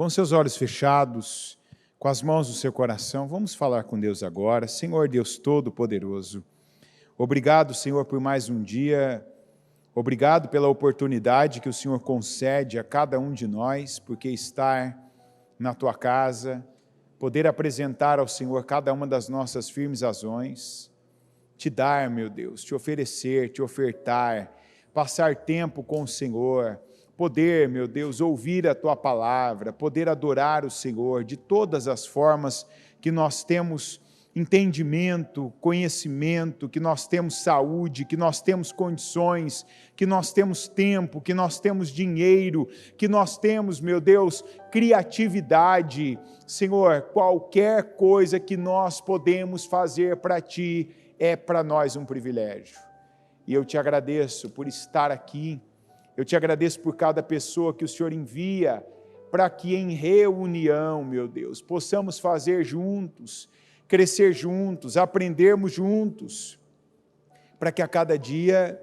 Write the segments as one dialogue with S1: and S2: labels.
S1: Com seus olhos fechados, com as mãos no seu coração, vamos falar com Deus agora. Senhor Deus Todo-Poderoso, obrigado, Senhor, por mais um dia. Obrigado pela oportunidade que o Senhor concede a cada um de nós, porque estar na Tua casa, poder apresentar ao Senhor cada uma das nossas firmes razões, te dar, meu Deus, te oferecer, te ofertar, passar tempo com o Senhor, poder, meu Deus, ouvir a Tua palavra, poder adorar o Senhor de todas as formas que nós temos entendimento, conhecimento, que nós temos saúde, que nós temos condições, que nós temos tempo, que nós temos dinheiro, que nós temos, meu Deus, criatividade. Senhor, qualquer coisa que nós podemos fazer para Ti é para nós um privilégio. E eu te agradeço por estar aqui, eu te agradeço por cada pessoa que o Senhor envia para que em reunião, meu Deus, possamos fazer juntos, crescer juntos, aprendermos juntos, para que a cada dia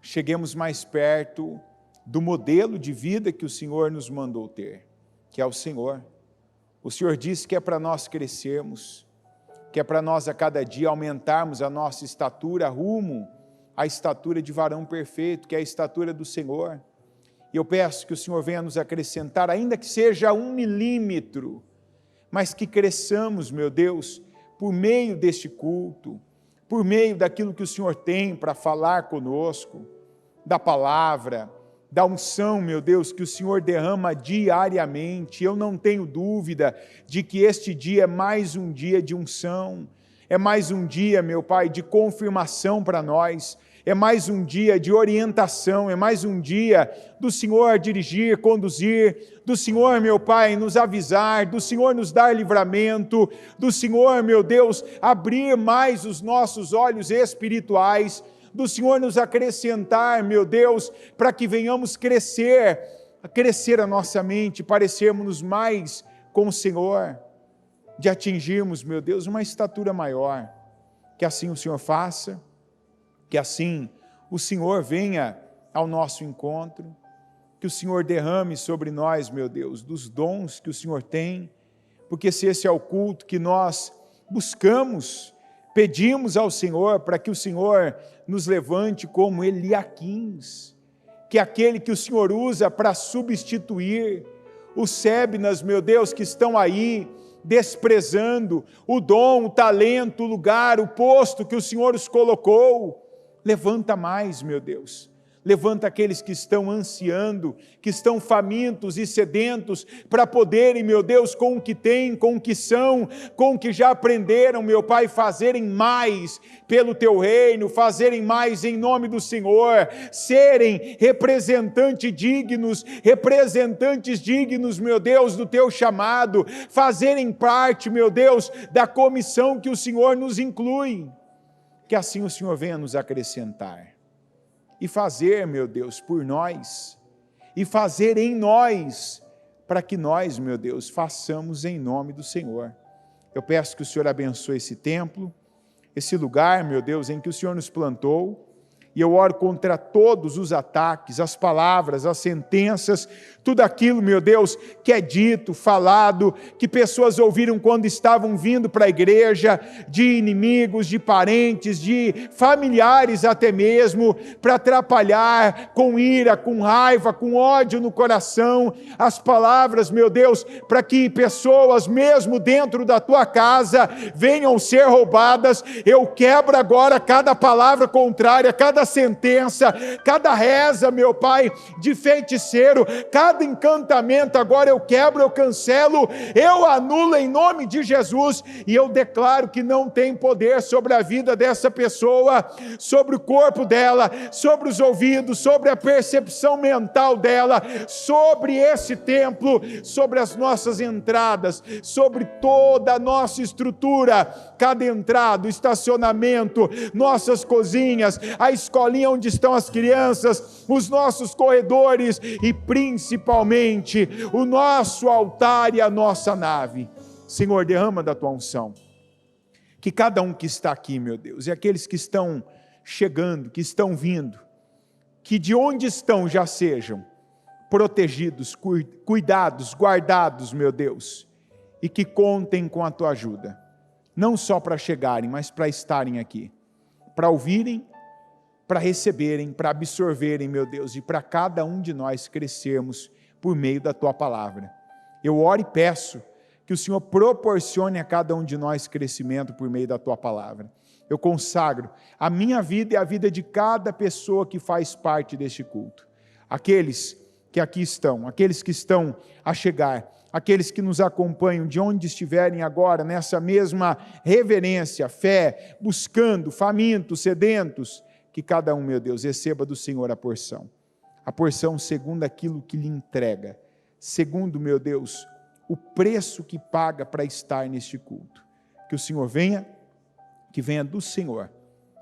S1: cheguemos mais perto do modelo de vida que o Senhor nos mandou ter, que é o Senhor. O Senhor disse que é para nós crescermos, que é para nós a cada dia aumentarmos a nossa estatura rumo à estatura de varão perfeito, que é a estatura do Senhor. E eu peço que o Senhor venha nos acrescentar, ainda que seja 1 milímetro, mas que cresçamos, meu Deus, por meio deste culto, por meio daquilo que o Senhor tem para falar conosco, da palavra, da unção, meu Deus, que o Senhor derrama diariamente. Eu não tenho dúvida de que este dia é mais um dia de unção, é mais um dia, meu Pai, de confirmação para nós, é mais um dia de orientação, é mais um dia do Senhor dirigir, conduzir, do Senhor, meu Pai, nos avisar, do Senhor nos dar livramento, do Senhor, meu Deus, abrir mais os nossos olhos espirituais, do Senhor nos acrescentar, meu Deus, para que venhamos crescer a nossa mente, parecermos mais com o Senhor, de atingirmos, meu Deus, uma estatura maior. Que assim o Senhor faça, que assim o Senhor venha ao nosso encontro, que o Senhor derrame sobre nós, meu Deus, dos dons que o Senhor tem, porque se esse é o culto que nós buscamos, pedimos ao Senhor para que o Senhor nos levante como Eliaquins, que é aquele que o Senhor usa para substituir os Sebnas, meu Deus, que estão aí desprezando o dom, o talento, o lugar, o posto que o Senhor os colocou. Levanta mais, meu Deus, levanta aqueles que estão ansiando, que estão famintos e sedentos, para poderem, meu Deus, com o que têm, com o que são, com o que já aprenderam, meu Pai, fazerem mais pelo Teu reino, fazerem mais em nome do Senhor, serem representantes dignos, meu Deus, do Teu chamado, fazerem parte, meu Deus, da comissão que o Senhor nos inclui. Que assim o Senhor venha nos acrescentar e fazer, meu Deus, por nós e fazer em nós, para que nós, meu Deus, façamos em nome do Senhor. Eu peço que o Senhor abençoe esse templo, esse lugar, meu Deus, em que o Senhor nos plantou, e eu oro contra todos os ataques, as palavras, as sentenças, tudo aquilo, meu Deus, que é dito, falado, que pessoas ouviram quando estavam vindo para a igreja, de inimigos, de parentes, de familiares até mesmo, para atrapalhar com ira, com raiva, com ódio no coração, as palavras, meu Deus, para que pessoas, mesmo dentro da tua casa, venham ser roubadas. Eu quebro agora cada palavra contrária, cada sentença, cada reza, meu Pai, de feiticeiro, cada encantamento, agora eu quebro, eu cancelo, eu anulo em nome de Jesus, e eu declaro que não tem poder sobre a vida dessa pessoa, sobre o corpo dela, sobre os ouvidos, sobre a percepção mental dela, sobre esse templo, sobre as nossas entradas, sobre toda a nossa estrutura, cada entrada, o estacionamento, nossas cozinhas, a escolinha onde estão as crianças, os nossos corredores e principalmente o nosso altar e a nossa nave. Senhor, derrama da Tua unção, que cada um que está aqui, meu Deus, e aqueles que estão chegando, que estão vindo, que de onde estão já sejam protegidos, cuidados, guardados, meu Deus, e que contem com a tua ajuda, não só para chegarem, mas para estarem aqui, para ouvirem, para receberem, para absorverem, meu Deus, e para cada um de nós crescermos por meio da tua palavra. Eu oro e peço que o Senhor proporcione a cada um de nós crescimento por meio da tua palavra. Eu consagro a minha vida e a vida de cada pessoa que faz parte deste culto. Aqueles que aqui estão, aqueles que estão a chegar, aqueles que nos acompanham de onde estiverem agora, nessa mesma reverência, fé, buscando, famintos, sedentos, que cada um, meu Deus, receba do Senhor a porção segundo aquilo que lhe entrega, segundo, meu Deus, o preço que paga para estar neste culto. Que o Senhor venha, que venha do Senhor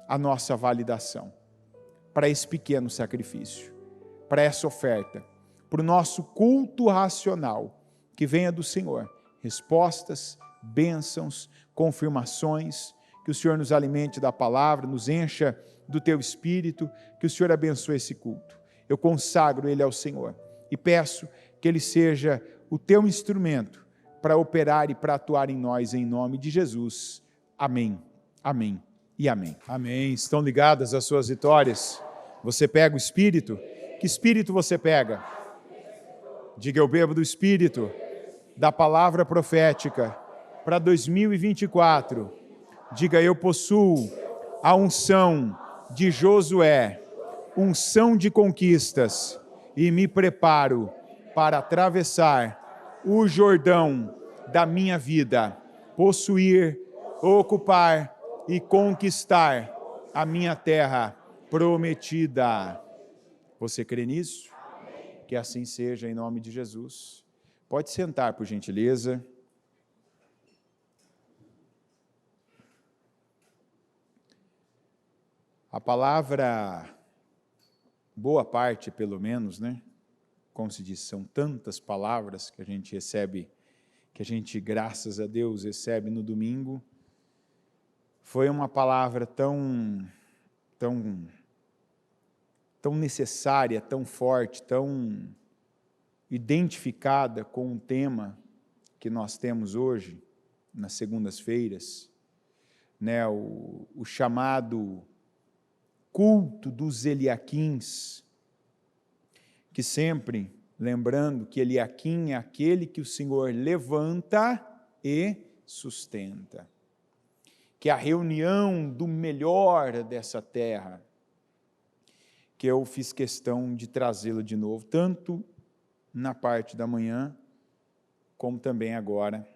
S1: a nossa validação, para esse pequeno sacrifício, para essa oferta, para o nosso culto racional, que venha do Senhor, respostas, bênçãos, confirmações, que o Senhor nos alimente da palavra, nos encha do teu Espírito, que o Senhor abençoe esse culto. Eu consagro ele ao Senhor e peço que ele seja o teu instrumento para operar e para atuar em nós, em nome de Jesus. Amém, amém e amém. Amém. Estão ligadas as suas vitórias? Você pega o Espírito? Que Espírito você pega? Diga: eu bebo do Espírito, da palavra profética para 2024. Diga: eu possuo a unção de Josué, unção de conquistas, e me preparo para atravessar o Jordão da minha vida, possuir, ocupar e conquistar a minha terra prometida. Você crê nisso? Que assim seja, em nome de Jesus. Pode sentar, por gentileza. A palavra, boa parte pelo menos, né? Como se diz, são tantas palavras que a gente recebe, que a gente, graças a Deus, recebe no domingo. Foi uma palavra tão necessária, tão forte, tão identificada com o tema que nós temos hoje, nas segundas-feiras, né? O chamado culto dos Eliaquins, que sempre, lembrando que Eliaquim é aquele que o Senhor levanta e sustenta, que é a reunião do melhor dessa terra, que eu fiz questão de trazê-la de novo, tanto na parte da manhã, como também agora.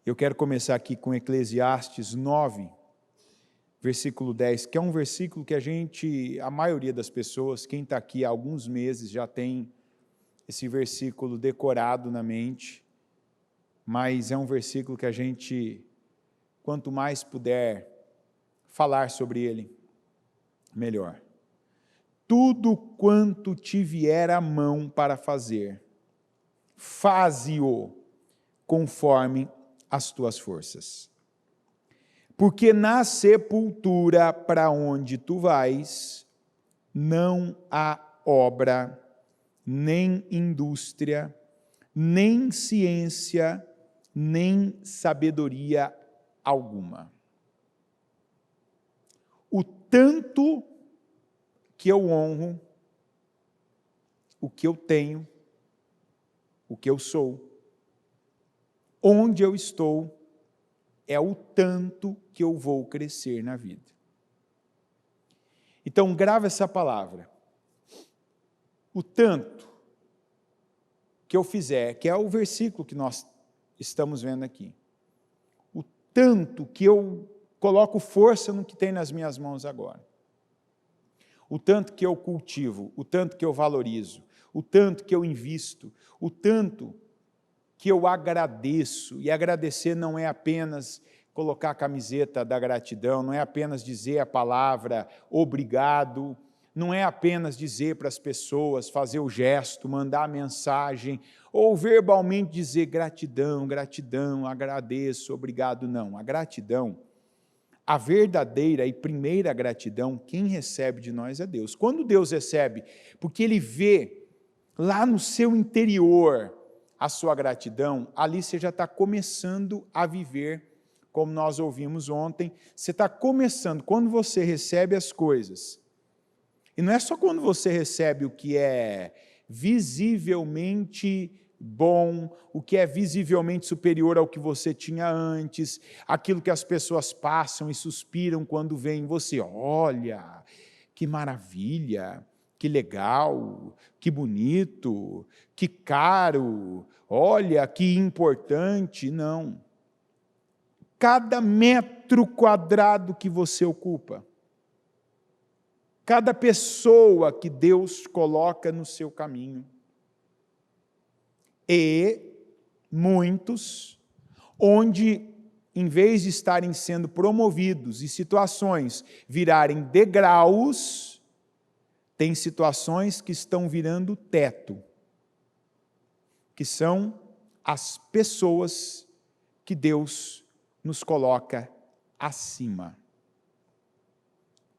S1: Eu quero começar aqui com Eclesiastes 9, versículo 10, que é um versículo que a maioria das pessoas, quem está aqui há alguns meses, já tem esse versículo decorado na mente, mas é um versículo que a gente, quanto mais puder falar sobre ele, melhor. Tudo quanto te vier à mão para fazer, faze-o conforme as tuas forças. Porque na sepultura para onde tu vais, não há obra, nem indústria, nem ciência, nem sabedoria alguma. O tanto que eu honro, o que eu tenho, o que eu sou, onde eu estou, é o tanto que eu vou crescer na vida. Então, grava essa palavra. O tanto que eu fizer, que é o versículo que nós estamos vendo aqui. O tanto que eu coloco força no que tem nas minhas mãos agora. O tanto que eu cultivo, o tanto que eu valorizo, o tanto que eu invisto, o tanto que eu agradeço, e agradecer não é apenas colocar a camiseta da gratidão, não é apenas dizer a palavra obrigado, não é apenas dizer para as pessoas, fazer o gesto, mandar a mensagem, ou verbalmente dizer gratidão, gratidão, agradeço, obrigado, não. A gratidão, a verdadeira e primeira gratidão, quem recebe de nós é Deus. Quando Deus recebe, porque Ele vê lá no seu interior, a sua gratidão, ali você já está começando a viver, como nós ouvimos ontem, você está começando, quando você recebe as coisas, e não é só quando você recebe o que é visivelmente bom, o que é visivelmente superior ao que você tinha antes, aquilo que as pessoas passam e suspiram quando veem você. Olha, que maravilha, que legal, que bonito, que caro, olha, que importante. Não. Cada metro quadrado que você ocupa, cada pessoa que Deus coloca no seu caminho, e muitos, onde, em vez de estarem sendo promovidos e situações virarem degraus, tem situações que estão virando teto, que são as pessoas que Deus nos coloca acima.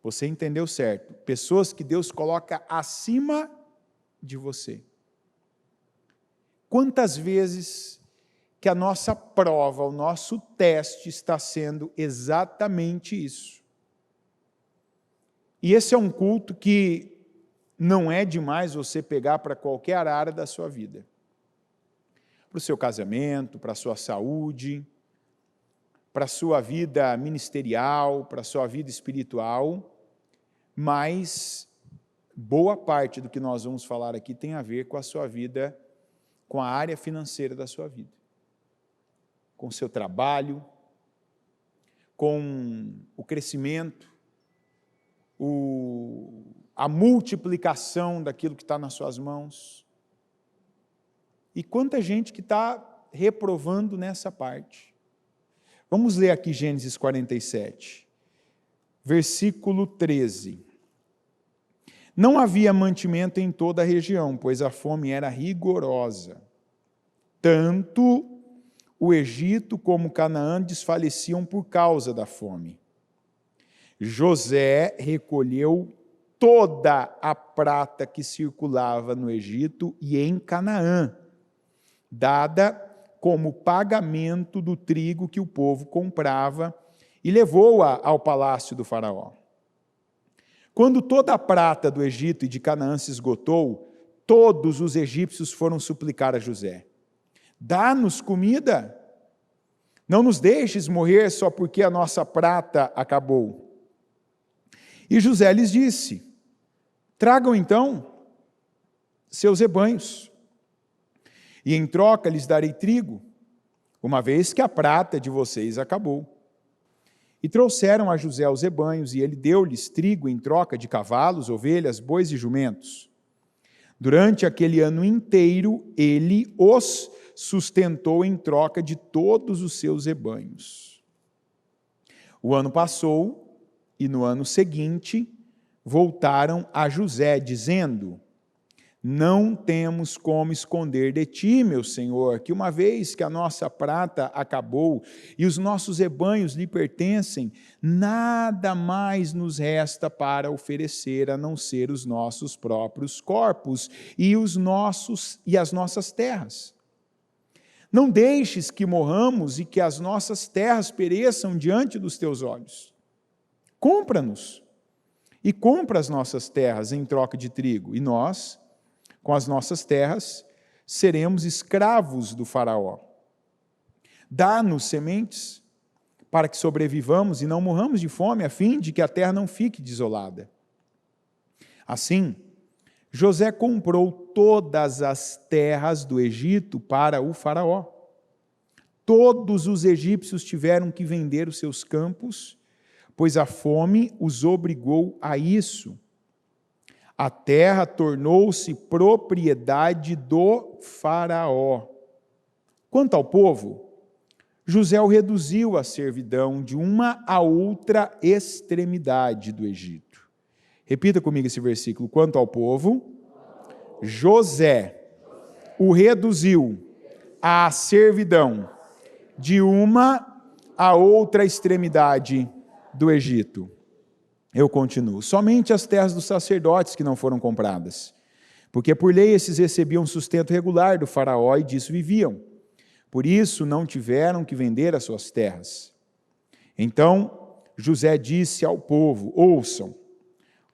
S1: Você entendeu certo? Pessoas que Deus coloca acima de você. Quantas vezes que a nossa prova, o nosso teste está sendo exatamente isso? E esse é um culto que não é demais você pegar para qualquer área da sua vida. Para o seu casamento, para a sua saúde, para a sua vida ministerial, para a sua vida espiritual, mas boa parte do que nós vamos falar aqui tem a ver com a sua vida, com a área financeira da sua vida, com o seu trabalho, com o crescimento, a multiplicação daquilo que está nas suas mãos. E quanta gente que está reprovando nessa parte. Vamos ler aqui Gênesis 47, versículo 13. Não havia mantimento em toda a região, pois a fome era rigorosa. Tanto o Egito como Canaã desfaleciam por causa da fome. José recolheu toda a prata que circulava no Egito e em Canaã, dada como pagamento do trigo que o povo comprava, e levou-a ao palácio do faraó. Quando toda a prata do Egito e de Canaã se esgotou, todos os egípcios foram suplicar a José: dá-nos comida, não nos deixes morrer só porque a nossa prata acabou. E José lhes disse: tragam então seus rebanhos, e em troca lhes darei trigo, uma vez que a prata de vocês acabou. E trouxeram a José os rebanhos, e ele deu-lhes trigo em troca de cavalos, ovelhas, bois e jumentos. Durante aquele ano inteiro, ele os sustentou em troca de todos os seus rebanhos. O ano passou, e no ano seguinte, voltaram a José, dizendo: não temos como esconder de ti, meu senhor, que uma vez que a nossa prata acabou e os nossos rebanhos lhe pertencem, nada mais nos resta para oferecer a não ser os nossos próprios corpos e as nossas terras. Não deixes que morramos e que as nossas terras pereçam diante dos teus olhos. Compra-nos e compra as nossas terras em troca de trigo, e nós, com as nossas terras, seremos escravos do faraó. Dá-nos sementes, para que sobrevivamos e não morramos de fome, a fim de que a terra não fique desolada. Assim, José comprou todas as terras do Egito para o faraó. Todos os egípcios tiveram que vender os seus campos, pois a fome os obrigou a isso. A terra tornou-se propriedade do faraó. Quanto ao povo, José o reduziu à servidão de uma a outra extremidade do Egito. Repita comigo esse versículo. Quanto ao povo, José o reduziu à servidão de uma a outra extremidade do Egito. Eu continuo. Somente as terras dos sacerdotes que não foram compradas, Porque por lei esses recebiam sustento regular do faraó e disso viviam. Por isso não tiveram que vender as suas terras. Então José disse ao povo: ouçam,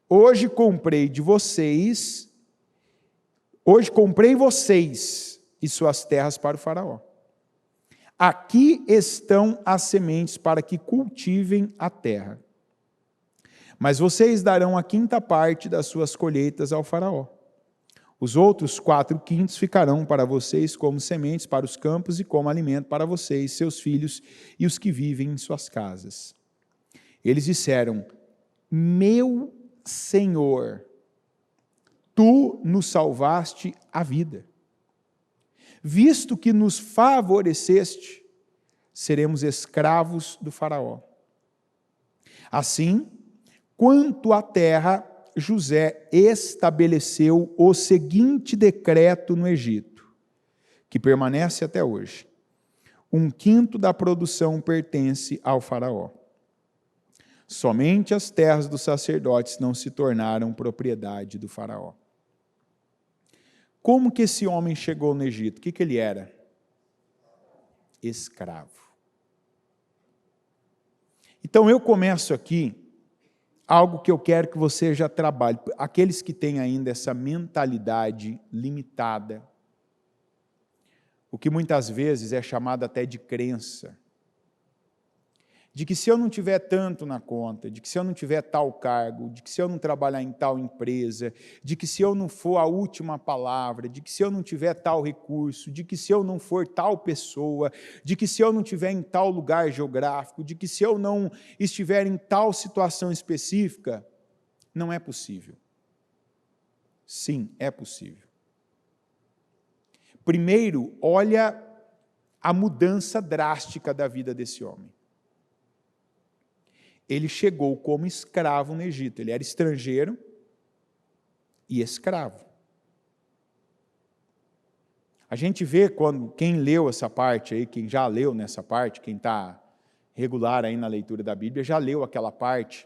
S1: hoje comprei vocês e suas terras para o faraó. Aqui estão as sementes para que cultivem a terra. Mas vocês darão a 5ª parte das suas colheitas ao faraó. Os outros 4/5 ficarão para vocês como sementes para os campos e como alimento para vocês, seus filhos e os que vivem em suas casas. Eles disseram: meu Senhor, tu nos salvaste a vida. Visto que nos favoreceste, seremos escravos do faraó. Assim, quanto à terra, José estabeleceu o seguinte decreto no Egito, que permanece até hoje: 1/5 da produção pertence ao faraó. Somente as terras dos sacerdotes não se tornaram propriedade do faraó. Como que esse homem chegou no Egito? O que ele era? Escravo. Então eu começo aqui algo que eu quero que você já trabalhe. Aqueles que têm ainda essa mentalidade limitada, o que muitas vezes é chamado até de crença, de que se eu não tiver tanto na conta, de que se eu não tiver tal cargo, de que se eu não trabalhar em tal empresa, de que se eu não for a última palavra, de que se eu não tiver tal recurso, de que se eu não for tal pessoa, de que se eu não estiver em tal lugar geográfico, de que se eu não estiver em tal situação específica, não é possível. Sim, é possível. Primeiro, olha a mudança drástica da vida desse homem. Ele chegou como escravo no Egito. Ele era estrangeiro e escravo. A gente vê quem leu essa parte aí, quem já leu nessa parte, quem está regular aí na leitura da Bíblia, já leu aquela parte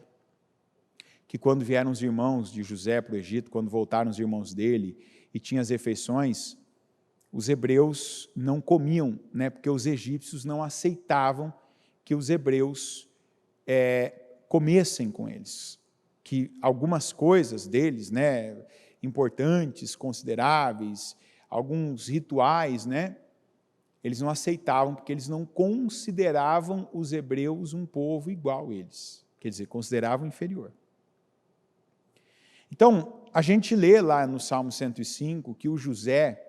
S1: que quando vieram os irmãos de José para o Egito, quando voltaram os irmãos dele e tinham as refeições, os hebreus não comiam, né, porque os egípcios não aceitavam que os hebreus comessem com eles, que algumas coisas deles, né, importantes, consideráveis, alguns rituais, né, eles não aceitavam, porque eles não consideravam os hebreus um povo igual a eles, quer dizer, consideravam inferior. Então, a gente lê lá no Salmo 105 que o José,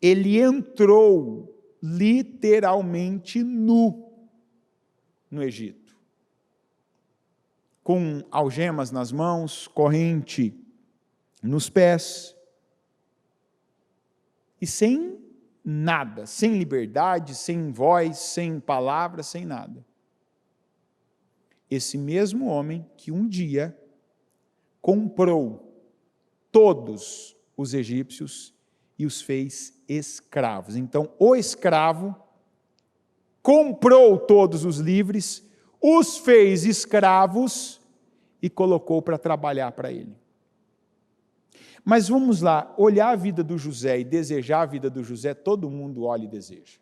S1: ele entrou literalmente nu no Egito, com algemas nas mãos, corrente nos pés, e sem nada, sem liberdade, sem voz, sem palavras, sem nada. Esse mesmo homem que um dia comprou todos os egípcios e os fez escravos. Então, o escravo comprou todos os livres, os fez escravos e colocou para trabalhar para ele. Mas vamos lá, olhar a vida do José e desejar a vida do José, todo mundo olha e deseja.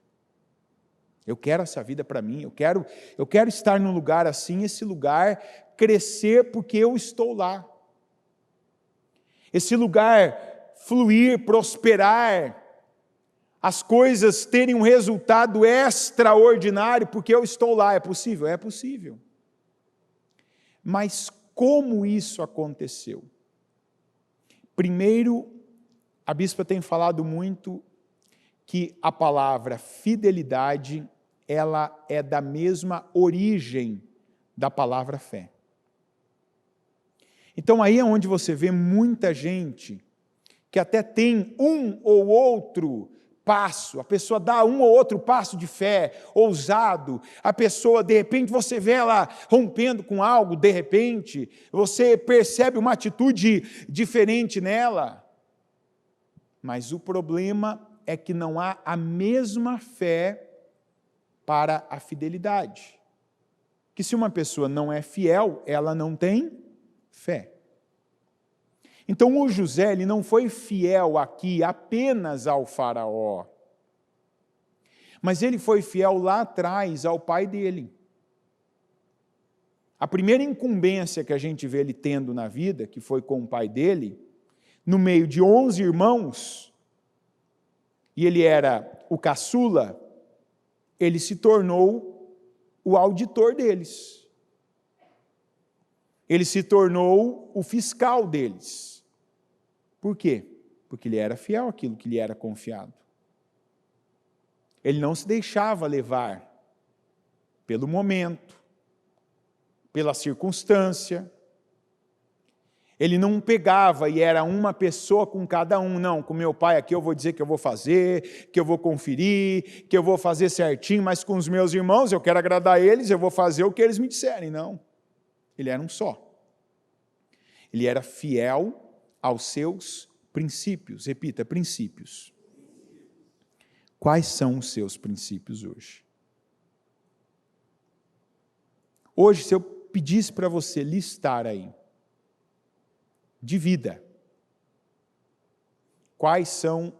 S1: Eu quero essa vida para mim, eu quero estar num lugar assim, esse lugar crescer porque eu estou lá. Esse lugar fluir, prosperar, as coisas terem um resultado extraordinário porque eu estou lá. É possível? É possível. Mas como isso aconteceu? Primeiro, a bispa tem falado muito que a palavra fidelidade, ela é da mesma origem da palavra fé. Então aí é onde você vê muita gente que até tem um ou outro passo, a pessoa dá um ou outro passo de fé, ousado, a pessoa, de repente, você vê ela rompendo com algo, de repente, você percebe uma atitude diferente nela, mas o problema é que não há a mesma fé para a fidelidade. Que se uma pessoa não é fiel, ela não tem fé. Então o José, ele não foi fiel aqui apenas ao faraó, mas ele foi fiel lá atrás ao pai dele. A primeira incumbência que a gente vê ele tendo na vida, que foi com o pai dele, no meio de 11 irmãos, e ele era o caçula, ele se tornou o auditor deles. Ele se tornou o fiscal deles. Por quê? Porque ele era fiel àquilo que lhe era confiado. Ele não se deixava levar pelo momento, pela circunstância. Ele não pegava e era uma pessoa com cada um, não, com meu pai aqui eu vou dizer que eu vou fazer, que eu vou conferir, que eu vou fazer certinho, mas com os meus irmãos eu quero agradar eles, eu vou fazer o que eles me disserem, não. Ele era um só. Ele era fiel aos seus princípios. Repita, princípios. Quais são os seus princípios hoje? Hoje, se eu pedisse para você listar aí, de vida, quais são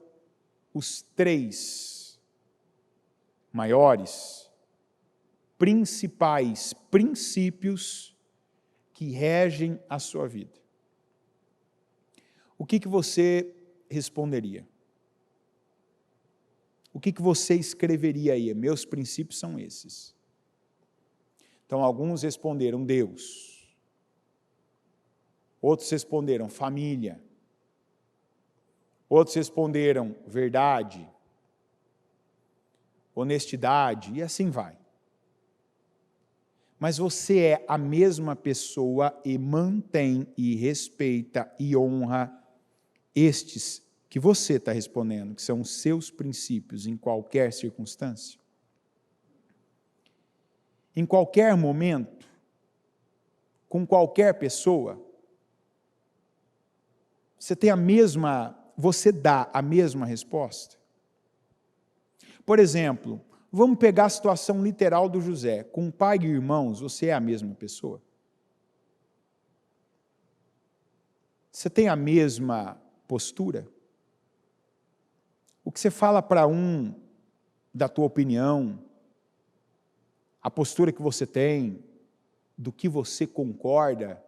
S1: os 3 maiores, principais princípios que regem a sua vida? O que você responderia? O que você escreveria aí? Meus princípios são esses. Então, alguns responderam Deus. Outros responderam família. Outros responderam verdade, honestidade, e assim vai. Mas você é a mesma pessoa e mantém e respeita e honra estes que você está respondendo, que são os seus princípios em qualquer circunstância? Em qualquer momento, com qualquer pessoa, você dá a mesma resposta? Por exemplo, vamos pegar a situação literal do José. Com pai e irmãos, você é a mesma pessoa? Você tem a mesma postura? O que você fala para um da tua opinião, a postura que você tem, do que você concorda,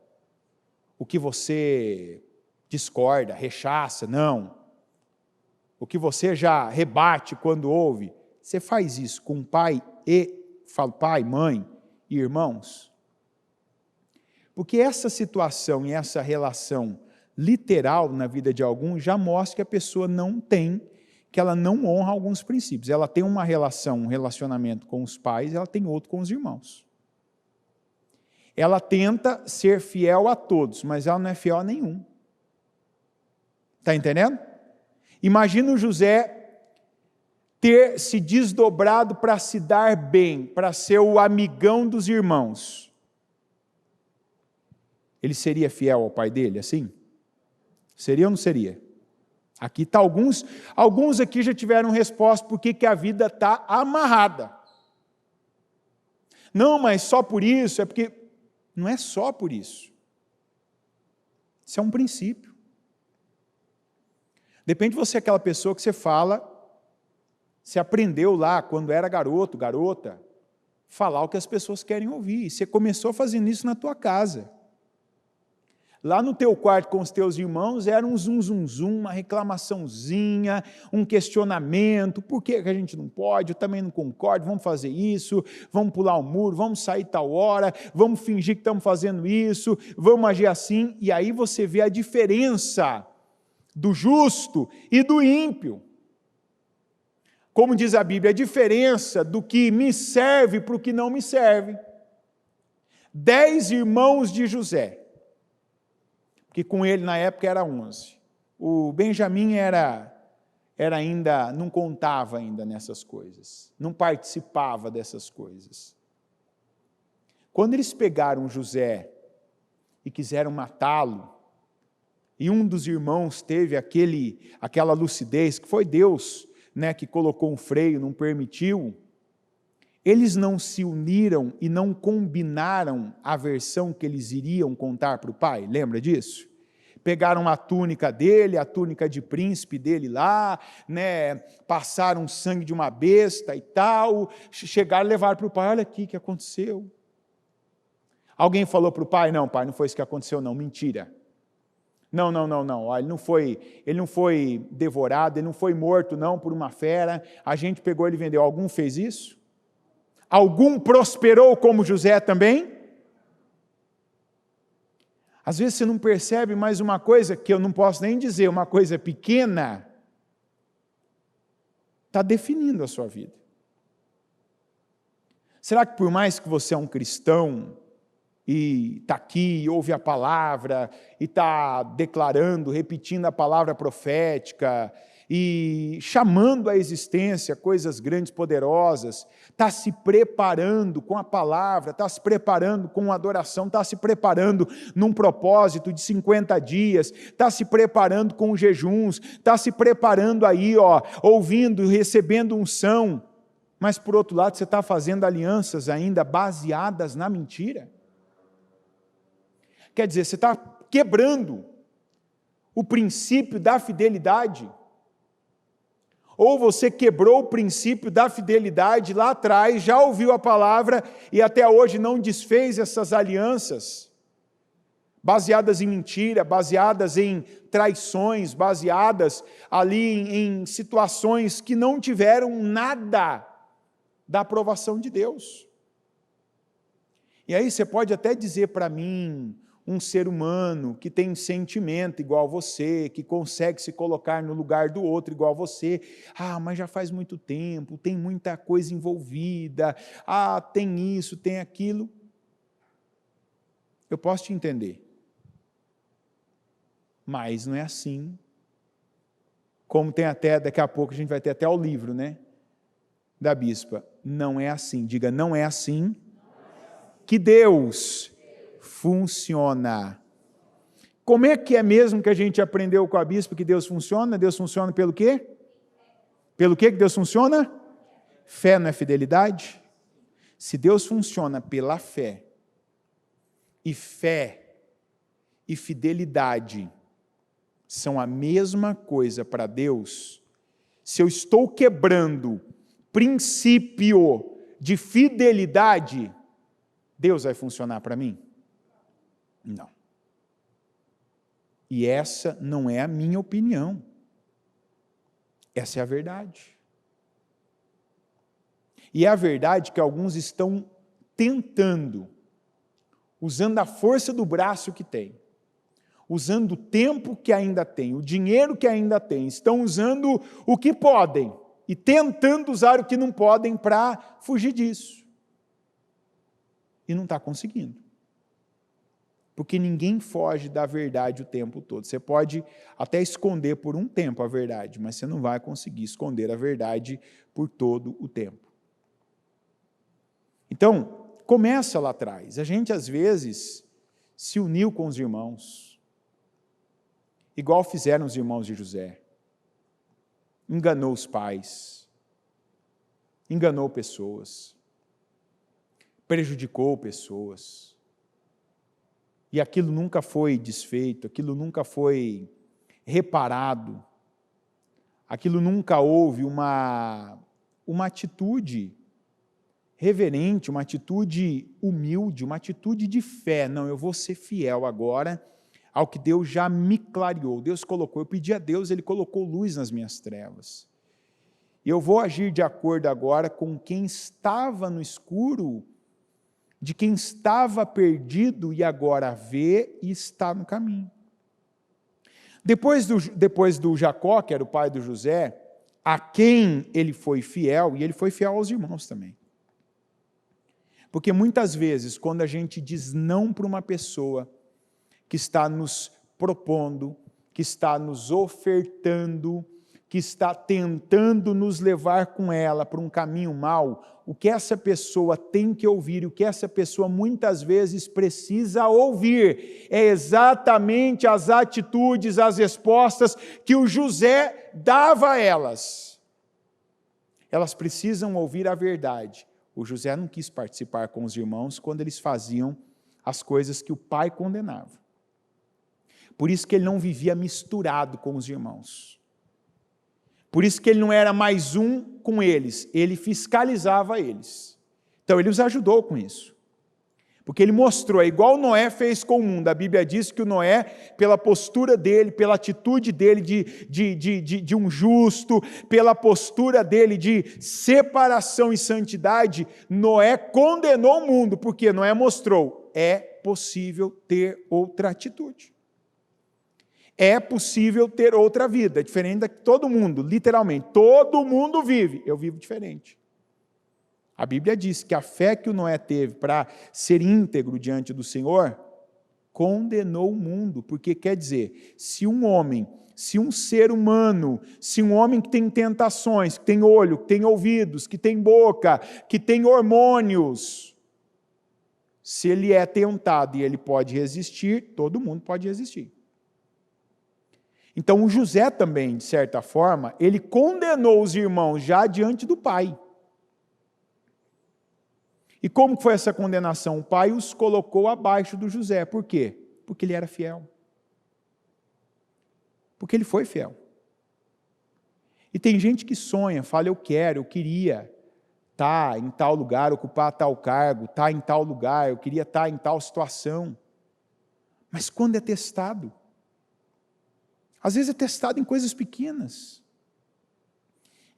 S1: o que você discorda, rechaça, não. O que você já rebate quando ouve, você faz isso com pai mãe e irmãos? Porque essa situação e essa relação literal na vida de alguns já mostra que a pessoa que ela não honra alguns princípios. Ela tem uma relação, um relacionamento com os pais, ela tem outro com os irmãos. Ela tenta ser fiel a todos, mas ela não é fiel a nenhum. Está entendendo? Imagina o José ter se desdobrado para se dar bem, para ser o amigão dos irmãos. Ele seria fiel ao pai dele, assim? Seria ou não seria? Aqui está alguns aqui já tiveram resposta por que a vida está amarrada. Não, mas só por isso, é porque... Não é só por isso. Isso é um princípio. Depende de você, aquela pessoa que você fala, você aprendeu lá, quando era garoto, garota, falar o que as pessoas querem ouvir. Você começou fazendo isso na tua casa. Lá no teu quarto com os teus irmãos, era um zum, uma reclamaçãozinha, um questionamento, por que a gente não pode, eu também não concordo, vamos fazer isso, vamos pular o muro, vamos sair tal hora, vamos fingir que estamos fazendo isso, vamos agir assim, e aí você vê a diferença do justo e do ímpio. Como diz a Bíblia, a diferença do que me serve para o que não me serve. 10 irmãos de José, que com ele na época era 11. O Benjamim ainda não contava ainda nessas coisas, não participava dessas coisas. Quando eles pegaram José e quiseram matá-lo, e um dos irmãos teve aquela lucidez, que foi Deus, né, que colocou um freio, não permitiu, eles não se uniram e não combinaram a versão que eles iriam contar para o pai, lembra disso? pegaram a túnica dele, a túnica de príncipe dele lá, né, passaram sangue de uma besta e tal, chegaram e levaram para o pai, olha aqui o que aconteceu. Alguém falou para o pai, não pai, não foi isso que aconteceu não, mentira. Não, olha, ele não foi devorado, ele não foi morto não por uma fera, a gente pegou ele e vendeu. Algum fez isso? Algum prosperou como José também? Às vezes você não percebe, mas uma coisa que eu não posso nem dizer, uma coisa pequena, está definindo a sua vida. Será que por mais que você é um cristão, e está aqui, ouve a palavra, e está declarando, repetindo a palavra profética, e chamando à existência coisas grandes, poderosas, está se preparando com a palavra, está se preparando com a adoração, está se preparando num propósito de 50 dias, está se preparando com jejuns, está se preparando aí, ouvindo, recebendo unção, mas por outro lado você está fazendo alianças ainda baseadas na mentira? Quer dizer, você está quebrando o princípio da fidelidade. Ou você quebrou o princípio da fidelidade lá atrás, já ouviu a palavra e até hoje não desfez essas alianças, baseadas em mentira, baseadas em traições, baseadas ali em situações que não tiveram nada da aprovação de Deus. E aí você pode até dizer para mim, um ser humano que tem sentimento igual a você, que consegue se colocar no lugar do outro igual a você, mas já faz muito tempo, tem muita coisa envolvida, tem isso, tem aquilo. Eu posso te entender, mas não é assim, como tem até, daqui a pouco a gente vai ter até o livro, né, da bispa, não é assim, diga, não é assim, que Deus funciona. Como é que é mesmo que a gente aprendeu com a bispa que Deus funciona? Deus funciona pelo quê? Pelo quê que Deus funciona? Fé não é fidelidade? Se Deus funciona pela fé e fidelidade são a mesma coisa para Deus, se eu estou quebrando princípio de fidelidade, Deus vai funcionar para mim? Não. E essa não é a minha opinião. Essa é a verdade. E é a verdade que alguns estão tentando, usando a força do braço que tem, usando o tempo que ainda tem, o dinheiro que ainda tem, estão usando o que podem e tentando usar o que não podem para fugir disso. E não está conseguindo. Porque ninguém foge da verdade o tempo todo. Você pode até esconder por um tempo a verdade, mas você não vai conseguir esconder a verdade por todo o tempo. Então, começa lá atrás. A gente, às vezes, se uniu com os irmãos, igual fizeram os irmãos de José. Enganou os pais, enganou pessoas, prejudicou pessoas. E aquilo nunca foi desfeito, aquilo nunca foi reparado, aquilo nunca houve uma atitude reverente, uma atitude humilde, uma atitude de fé. Não, eu vou ser fiel agora ao que Deus já me clareou. Deus colocou, eu pedi a Deus, Ele colocou luz nas minhas trevas. E eu vou agir de acordo agora com quem estava no escuro, de quem estava perdido e agora vê e está no caminho. Depois do Jacó, que era o pai do José, a quem ele foi fiel, e ele foi fiel aos irmãos também. Porque muitas vezes, quando a gente diz não para uma pessoa que está nos propondo, que está nos ofertando, que está tentando nos levar com ela para um caminho mau, o que essa pessoa tem que ouvir, o que essa pessoa muitas vezes precisa ouvir, é exatamente as atitudes, as respostas que o José dava a elas. Elas precisam ouvir a verdade. O José não quis participar com os irmãos quando eles faziam as coisas que o pai condenava. Por isso que ele não vivia misturado com os irmãos. Por isso que ele não era mais um com eles, ele fiscalizava eles. Então ele os ajudou com isso. Porque ele mostrou, é igual Noé fez com o mundo. A Bíblia diz que o Noé, pela postura dele, pela atitude dele de um justo, pela postura dele de separação e santidade, Noé condenou o mundo, porque Noé mostrou, é possível ter outra atitude. É possível ter outra vida, diferente da que todo mundo, literalmente, todo mundo vive. Eu vivo diferente. A Bíblia diz que a fé que o Noé teve para ser íntegro diante do Senhor, condenou o mundo, porque quer dizer, se um homem, se um ser humano, se um homem que tem tentações, que tem olho, que tem ouvidos, que tem boca, que tem hormônios, se ele é tentado e ele pode resistir, todo mundo pode resistir. Então o José também, de certa forma, ele condenou os irmãos já diante do pai. E como foi essa condenação? O pai os colocou abaixo do José. Por quê? Porque ele era fiel. Porque ele foi fiel. E tem gente que sonha, fala, eu queria estar em tal lugar, ocupar tal cargo, estar em tal lugar, eu queria estar em tal situação. Mas quando é testado, às vezes é testado em coisas pequenas,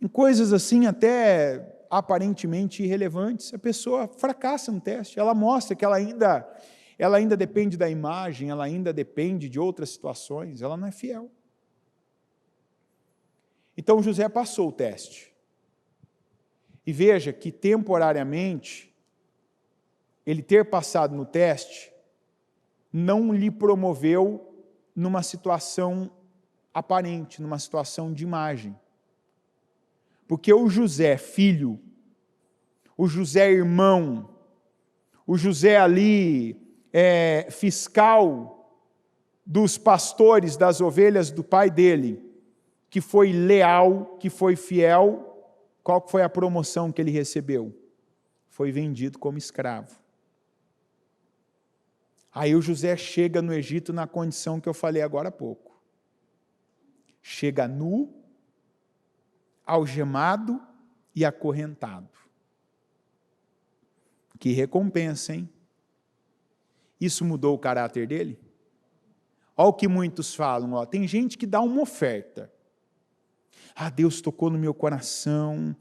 S1: em coisas assim até aparentemente irrelevantes, a pessoa fracassa no teste, ela mostra que ela ainda depende da imagem, ela ainda depende de outras situações, ela não é fiel. Então José passou o teste. E veja que temporariamente, ele ter passado no teste, não lhe promoveu numa situação aparente, numa situação de imagem. Porque o José filho, o José irmão, o José ali fiscal dos pastores das ovelhas do pai dele, que foi leal, que foi fiel, qual foi a promoção que ele recebeu? Foi vendido como escravo. Aí o José chega no Egito na condição que eu falei agora há pouco. Chega nu, algemado e acorrentado. Que recompensa, hein? Isso mudou o caráter dele? Olha o que muitos falam, ó. Tem gente que dá uma oferta. Ah, Deus tocou no meu coração,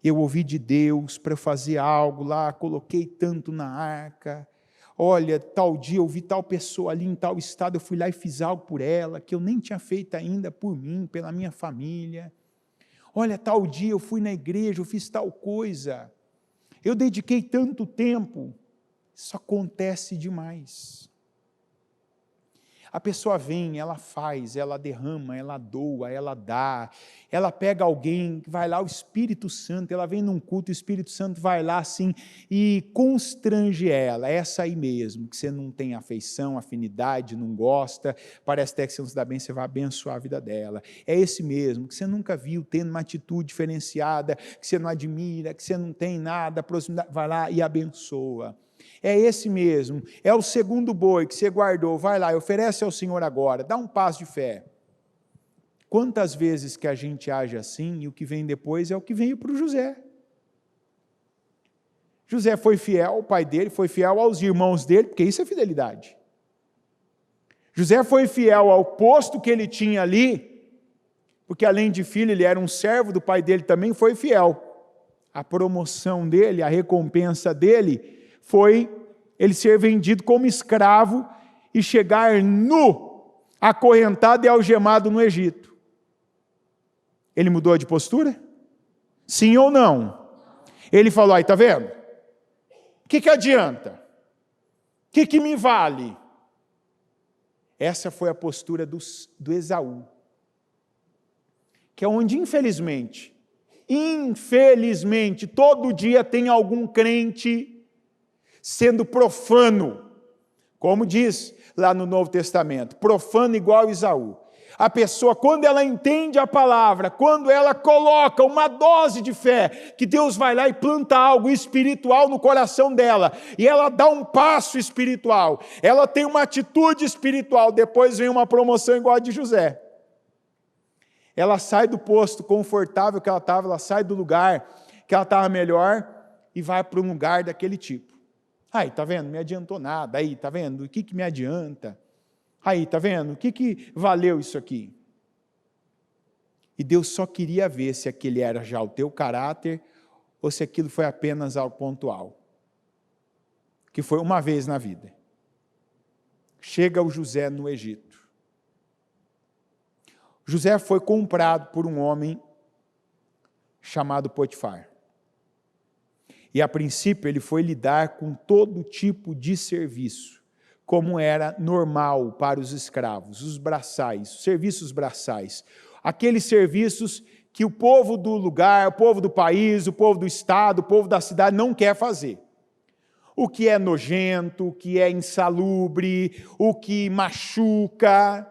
S1: eu ouvi de Deus para fazer algo lá, coloquei tanto na arca. Olha, tal dia eu vi tal pessoa ali em tal estado, eu fui lá e fiz algo por ela, que eu nem tinha feito ainda por mim, pela minha família. Olha, tal dia eu fui na igreja, eu fiz tal coisa. Eu dediquei tanto tempo. Isso acontece demais. A pessoa vem, ela faz, ela derrama, ela doa, ela dá. Ela pega alguém, vai lá, o Espírito Santo, ela vem num culto, o Espírito Santo vai lá assim e constrange ela. É essa aí mesmo, que você não tem afeição, afinidade, não gosta, parece até que você não se dá bem, você vai abençoar a vida dela. É esse mesmo, que você nunca viu tendo uma atitude diferenciada, que você não admira, que você não tem nada, proximidade, vai lá e abençoa. É esse mesmo, é o segundo boi que você guardou, vai lá, oferece ao Senhor agora, dá um passo de fé. Quantas vezes que a gente age assim, e o que vem depois é o que veio para o José. José foi fiel ao pai dele, foi fiel aos irmãos dele, porque isso é fidelidade. José foi fiel ao posto que ele tinha ali, porque além de filho, ele era um servo do pai dele também, foi fiel. A promoção dele, a recompensa dele, foi ele ser vendido como escravo e chegar nu, acorrentado e algemado no Egito. Ele mudou de postura? Sim ou não? Ele falou, aí, tá vendo? O que adianta? O que me vale? Essa foi a postura do Esaú. Que é onde, infelizmente, todo dia tem algum crente sendo profano, como diz lá no Novo Testamento, profano igual Esaú. A pessoa, quando ela entende a palavra, quando ela coloca uma dose de fé, que Deus vai lá e planta algo espiritual no coração dela, e ela dá um passo espiritual, ela tem uma atitude espiritual, depois vem uma promoção igual a de José. Ela sai do posto confortável que ela estava, ela sai do lugar que ela estava melhor e vai para um lugar daquele tipo. Aí, tá vendo? Não me adiantou nada. Aí, tá vendo? O que me adianta? Aí, tá vendo? O que valeu isso aqui? E Deus só queria ver se aquele era já o teu caráter ou se aquilo foi apenas algo pontual. Que foi uma vez na vida. Chega o José no Egito. José foi comprado por um homem chamado Potifar. E a princípio ele foi lidar com todo tipo de serviço, como era normal para os escravos, os braçais, os serviços braçais. Aqueles serviços que o povo do lugar, o povo do país, o povo do estado, o povo da cidade não quer fazer. O que é nojento, o que é insalubre, o que machuca,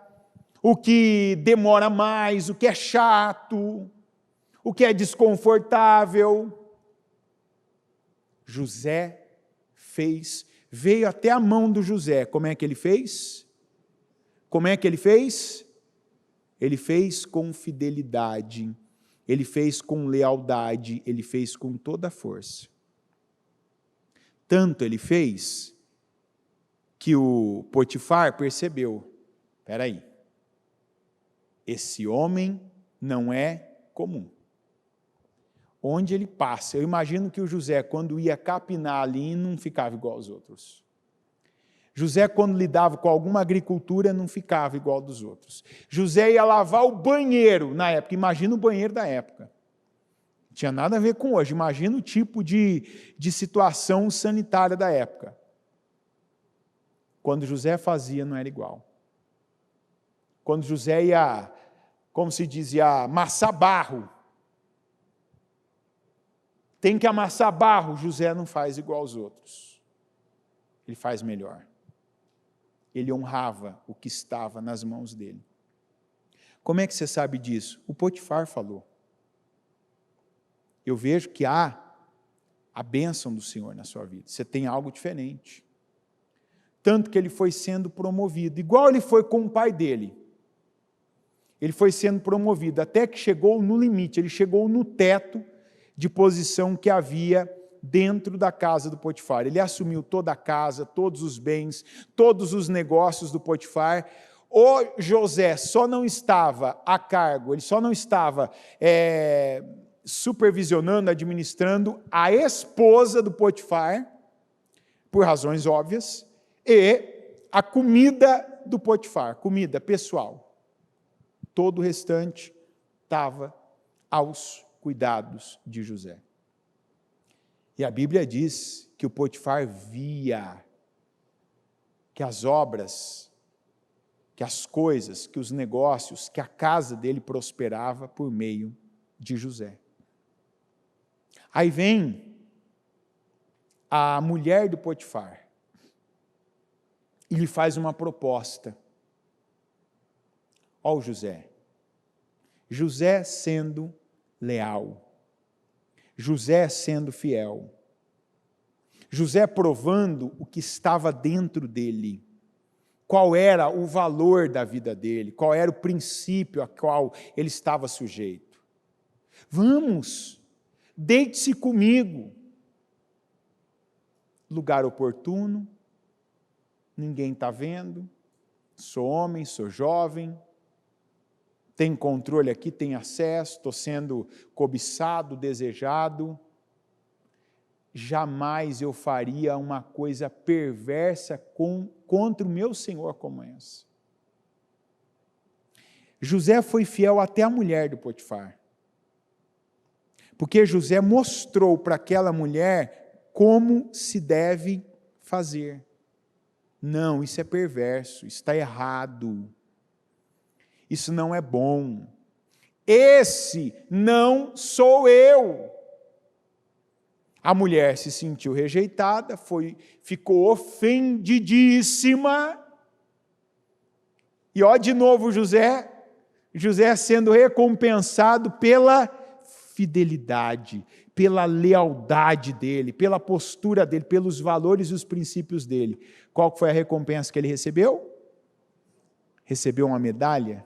S1: o que demora mais, o que é chato, o que é desconfortável. José veio até a mão do José. Como é que ele fez? Como é que ele fez? Ele fez com fidelidade, ele fez com lealdade, ele fez com toda a força. Tanto ele fez que o Potifar percebeu, espera aí, esse homem não é comum. Onde ele passa, eu imagino que o José, quando ia capinar ali, não ficava igual aos outros. José, quando lidava com alguma agricultura, não ficava igual dos outros. José ia lavar o banheiro na época, imagina o banheiro da época. Não tinha nada a ver com hoje, imagina o tipo de situação sanitária da época. Quando José fazia, não era igual. Quando José ia, como se dizia, amassar barro, tem que amassar barro, José não faz igual aos outros. Ele faz melhor. Ele honrava o que estava nas mãos dele. Como é que você sabe disso? O Potifar falou. Eu vejo que há a bênção do Senhor na sua vida. Você tem algo diferente. Tanto que ele foi sendo promovido, igual ele foi com o pai dele. Ele foi sendo promovido, até que chegou no limite, ele chegou no teto de posição que havia dentro da casa do Potifar. Ele assumiu toda a casa, todos os bens, todos os negócios do Potifar. O José só não estava a cargo, ele só não estava supervisionando, administrando a esposa do Potifar, por razões óbvias, e a comida do Potifar, comida pessoal. Todo o restante estava aos cuidados de José. E a Bíblia diz que o Potifar via que as obras, que as coisas, que os negócios, que a casa dele prosperava por meio de José. Aí vem a mulher do Potifar e lhe faz uma proposta. Ó o José. José sendo leal. José sendo fiel. José provando o que estava dentro dele. Qual era o valor da vida dele, qual era o princípio a qual ele estava sujeito. Vamos, deite-se comigo. Lugar oportuno, ninguém está vendo, sou homem, sou jovem, tenho controle aqui, tenho acesso, estou sendo cobiçado, desejado. Jamais eu faria uma coisa perversa contra o meu Senhor como essa. José foi fiel até a mulher do Potifar. Porque José mostrou para aquela mulher como se deve fazer. Não, isso é perverso, isso está errado. Isso não é bom. Esse não sou eu. A mulher se sentiu rejeitada, ficou ofendidíssima. E ó, de novo José José sendo recompensado pela fidelidade, pela lealdade dele, pela postura dele, pelos valores e os princípios dele. Qual foi a recompensa que ele recebeu? Recebeu uma medalha.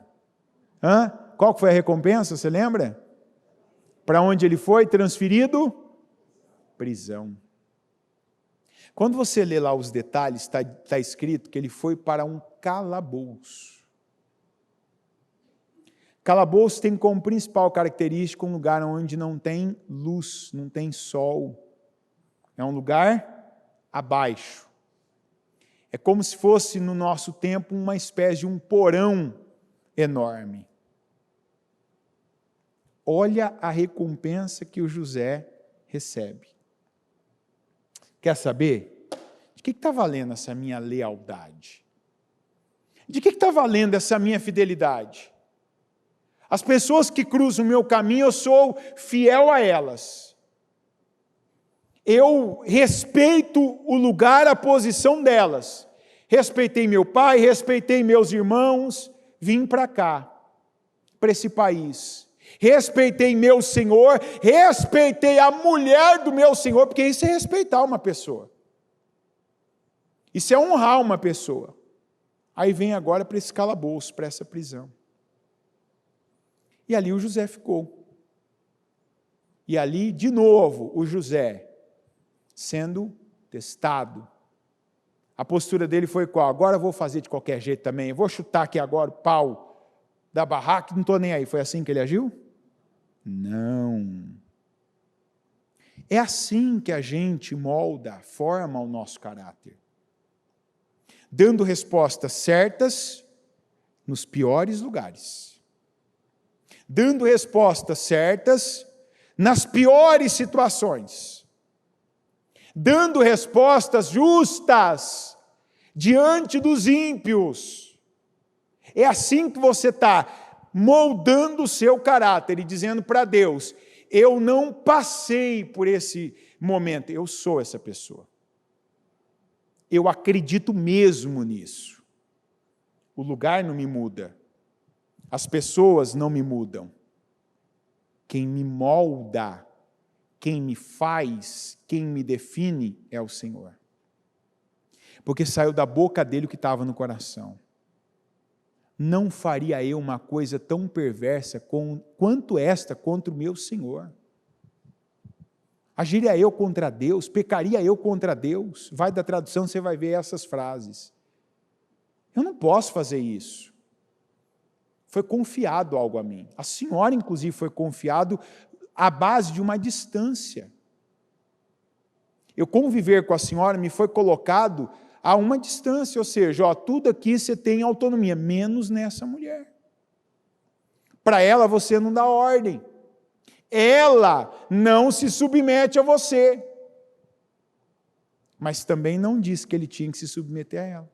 S1: Qual foi a recompensa, você lembra? Para onde ele foi transferido? Prisão. Quando você lê lá os detalhes, está escrito que ele foi para um calabouço. Calabouço tem como principal característica um lugar onde não tem luz, não tem sol. É um lugar abaixo. É como se fosse, no nosso tempo, uma espécie de um porão enorme. Olha a recompensa que o José recebe. Quer saber? De que está valendo essa minha lealdade? De que está valendo essa minha fidelidade? As pessoas que cruzam o meu caminho, eu sou fiel a elas. Eu respeito o lugar, a posição delas. Respeitei meu pai, respeitei meus irmãos, vim para cá, para esse país. Respeitei meu Senhor, respeitei a mulher do meu Senhor, porque isso é respeitar uma pessoa. Isso é honrar uma pessoa. Aí vem agora para esse calabouço, para essa prisão. E ali o José ficou. E ali, de novo, o José sendo testado. A postura dele foi qual? Agora eu vou fazer de qualquer jeito também. Eu vou chutar aqui agora o pau da barraca, não estou nem aí. Foi assim que ele agiu? Não. É assim que a gente molda, forma o nosso caráter. Dando respostas certas nos piores lugares. Dando respostas certas nas piores situações. Dando respostas justas diante dos ímpios. É assim que você está moldando o seu caráter e dizendo para Deus, eu não passei por esse momento, eu sou essa pessoa. Eu acredito mesmo nisso. O lugar não me muda. As pessoas não me mudam. Quem me molda, quem me faz, quem me define é o Senhor. Porque saiu da boca dele o que estava no coração. Não faria eu uma coisa tão perversa quanto esta contra o meu Senhor. Agiria eu contra Deus? Pecaria eu contra Deus? Vai da tradução, você vai ver essas frases. Eu não posso fazer isso. Foi confiado algo a mim. A senhora, inclusive, foi confiado à base de uma distância. Eu conviver com a senhora me foi colocado a uma distância, ou seja, tudo aqui você tem autonomia, menos nessa mulher. Para ela você não dá ordem. Ela não se submete a você. Mas também não disse que ele tinha que se submeter a ela.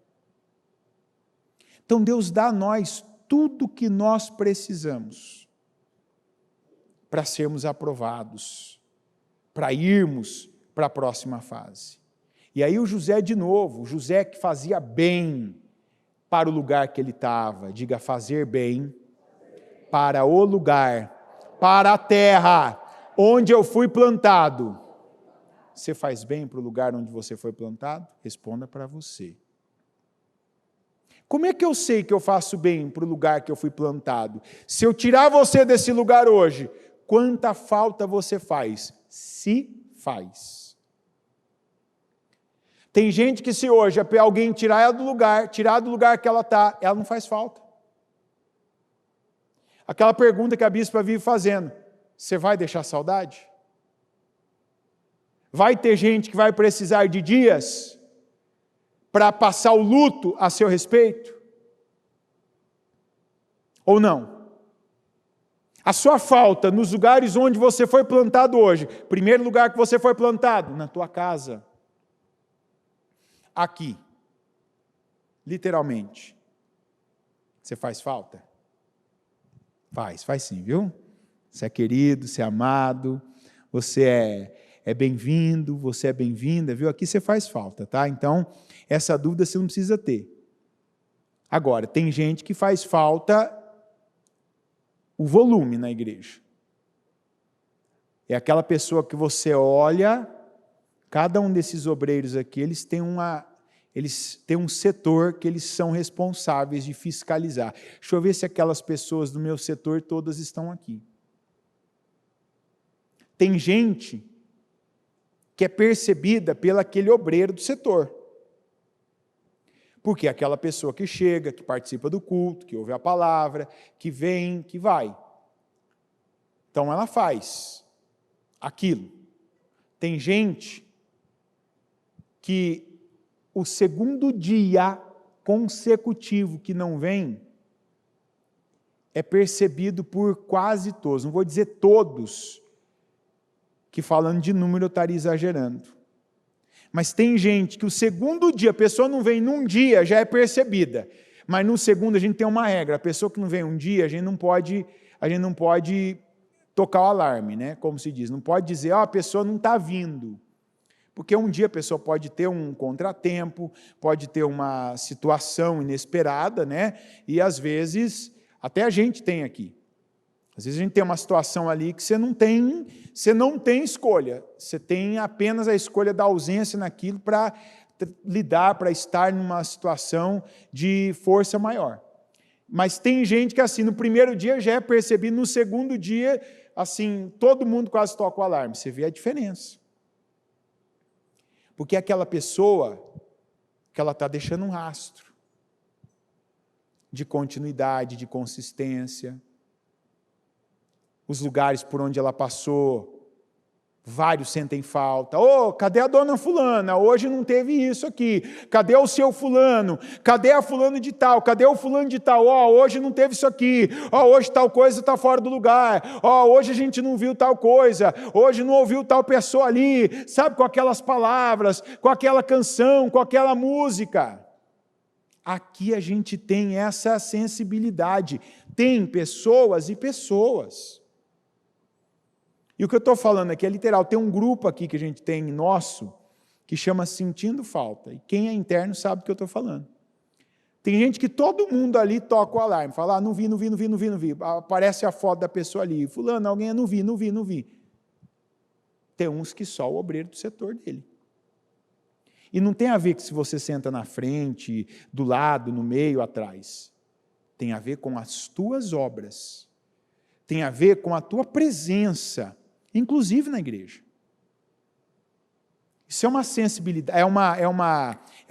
S1: Então Deus dá a nós tudo que nós precisamos para sermos aprovados, para irmos para a próxima fase. E aí o José de novo, o José que fazia bem para o lugar que ele estava, diga fazer bem para o lugar, para a terra onde eu fui plantado. Você faz bem para o lugar onde você foi plantado? Responda para você. Como é que eu sei que eu faço bem para o lugar que eu fui plantado? Se eu tirar você desse lugar hoje, quanta falta você faz? Se faz. Tem gente que se hoje alguém tirar ela do lugar, tirar do lugar que ela está, ela não faz falta. Aquela pergunta que a bispa vive fazendo, você vai deixar saudade? Vai ter gente que vai precisar de dias para passar o luto a seu respeito? Ou não? A sua falta nos lugares onde você foi plantado hoje, primeiro lugar que você foi plantado, na tua casa. Aqui. Literalmente. Você faz falta? Faz sim, viu? Você é querido, você é amado, você é bem-vindo, você é bem-vinda, viu? Aqui você faz falta, tá? Então, essa dúvida você não precisa ter. Agora, tem gente que faz falta o volume na igreja. É aquela pessoa que você olha, cada um desses obreiros aqui, eles têm um setor que eles são responsáveis de fiscalizar. Deixa eu ver se aquelas pessoas do meu setor todas estão aqui. Tem gente que é percebida pelo aquele obreiro do setor. Porque é aquela pessoa que chega, que participa do culto, que ouve a palavra, que vem, que vai. Então ela faz aquilo. Tem gente que o segundo dia consecutivo que não vem é percebido por quase todos, não vou dizer todos, que falando de número eu estaria exagerando. Mas tem gente que o segundo dia, a pessoa não vem num dia, já é percebida. Mas no segundo a gente tem uma regra, a pessoa que não vem um dia, a gente não pode tocar o alarme, né? Como se diz, não pode dizer, a pessoa não está vindo. Porque um dia a pessoa pode ter um contratempo, pode ter uma situação inesperada, né? E às vezes, até a gente tem aqui. Às vezes a gente tem uma situação ali que você não tem escolha. Você tem apenas a escolha da ausência naquilo para lidar, para estar numa situação de força maior. Mas tem gente que assim, no primeiro dia já é percebido, no segundo dia, assim, todo mundo quase toca o alarme. Você vê a diferença. Porque aquela pessoa que ela está deixando um rastro de continuidade, de consistência. Os lugares por onde ela passou, vários sentem falta. Cadê a dona fulana? Hoje não teve isso aqui. Cadê o seu fulano? Cadê a fulano de tal? Cadê o fulano de tal? Hoje não teve isso aqui. Hoje tal coisa está fora do lugar. Hoje a gente não viu tal coisa. Hoje não ouviu tal pessoa ali. Sabe, com aquelas palavras, com aquela canção, com aquela música. Aqui a gente tem essa sensibilidade. Tem pessoas e pessoas. E o que eu estou falando aqui é literal. Tem um grupo aqui que a gente tem nosso, que chama Sentindo Falta. E quem é interno sabe do que eu estou falando. Tem gente que todo mundo ali toca o alarme. Fala, não vi. Aparece a foto da pessoa ali. Fulano, alguém, não vi. Tem uns que só o obreiro do setor dele. E não tem a ver que se você senta na frente, do lado, no meio, atrás. Tem a ver com as tuas obras. Tem a ver com a tua presença, inclusive na igreja. Isso é uma sensibilidade, é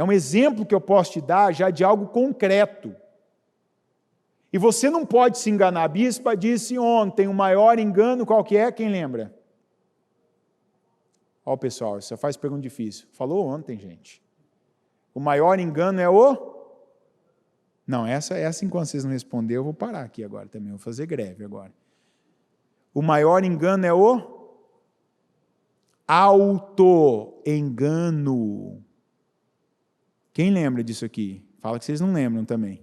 S1: um exemplo que eu posso te dar já de algo concreto. E você não pode se enganar. A bispa disse ontem, o maior engano qual que é? Quem lembra? Ó, pessoal, você faz pergunta difícil. Falou ontem, gente. O maior engano é o... Não, essa enquanto vocês não responderem, eu vou parar aqui agora também, vou fazer greve agora. O maior engano é o auto-engano. Quem lembra disso aqui? Fala que vocês não lembram também.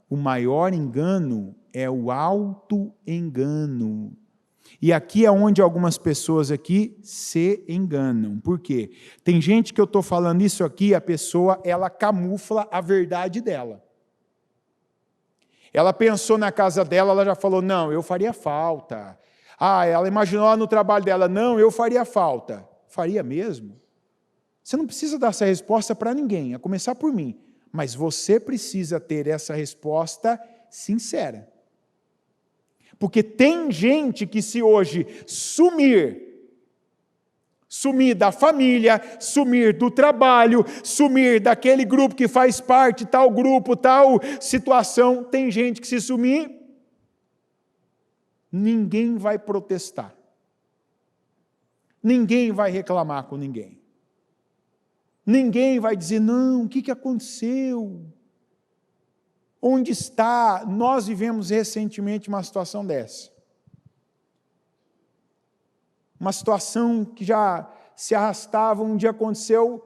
S1: O maior engano é o auto-engano. E aqui é onde algumas pessoas aqui se enganam. Por quê? Tem gente que eu estou falando isso aqui, a pessoa, ela camufla a verdade dela. Ela pensou na casa dela, ela já falou, não, eu faria falta. Ela imaginou lá no trabalho dela, não, eu faria falta. Faria mesmo? Você não precisa dar essa resposta para ninguém, a começar por mim. Mas você precisa ter essa resposta sincera. Porque tem gente que se hoje sumir da família, sumir do trabalho, sumir daquele grupo que faz parte, tal grupo, tal situação, tem gente que se sumir, ninguém vai protestar. Ninguém vai reclamar com ninguém. Ninguém vai dizer, não, o que aconteceu? Onde está? Nós vivemos recentemente uma situação dessa. Uma situação que já se arrastava, um dia aconteceu,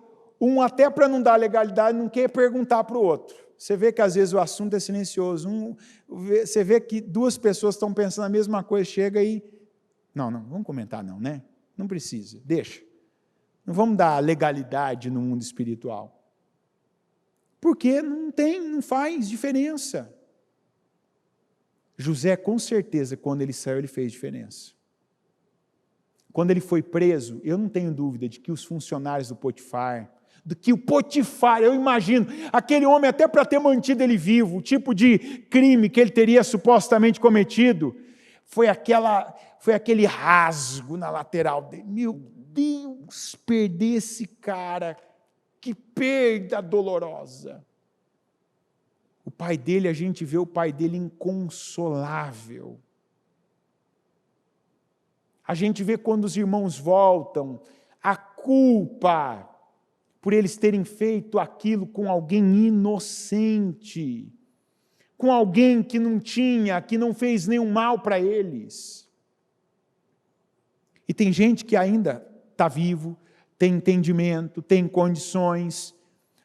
S1: até para não dar legalidade, não quer perguntar para o outro. Você vê que às vezes o assunto é silencioso, você vê que duas pessoas estão pensando a mesma coisa, chega e... Não, vamos comentar não, né? Não precisa, deixa. Não vamos dar legalidade no mundo espiritual. Porque não faz diferença. José, com certeza, quando ele saiu, ele fez diferença. Quando ele foi preso, eu não tenho dúvida de que os funcionários do Potifar, eu imagino, aquele homem até para ter mantido ele vivo, o tipo de crime que ele teria supostamente cometido, foi aquele rasgo na lateral dele. Meu Deus, perder esse cara, que perda dolorosa. O pai dele, a gente vê o pai dele inconsolável. A gente vê quando os irmãos voltam, a culpa por eles terem feito aquilo com alguém inocente, com alguém que não fez nenhum mal para eles. E tem gente que ainda está vivo, tem entendimento, tem condições,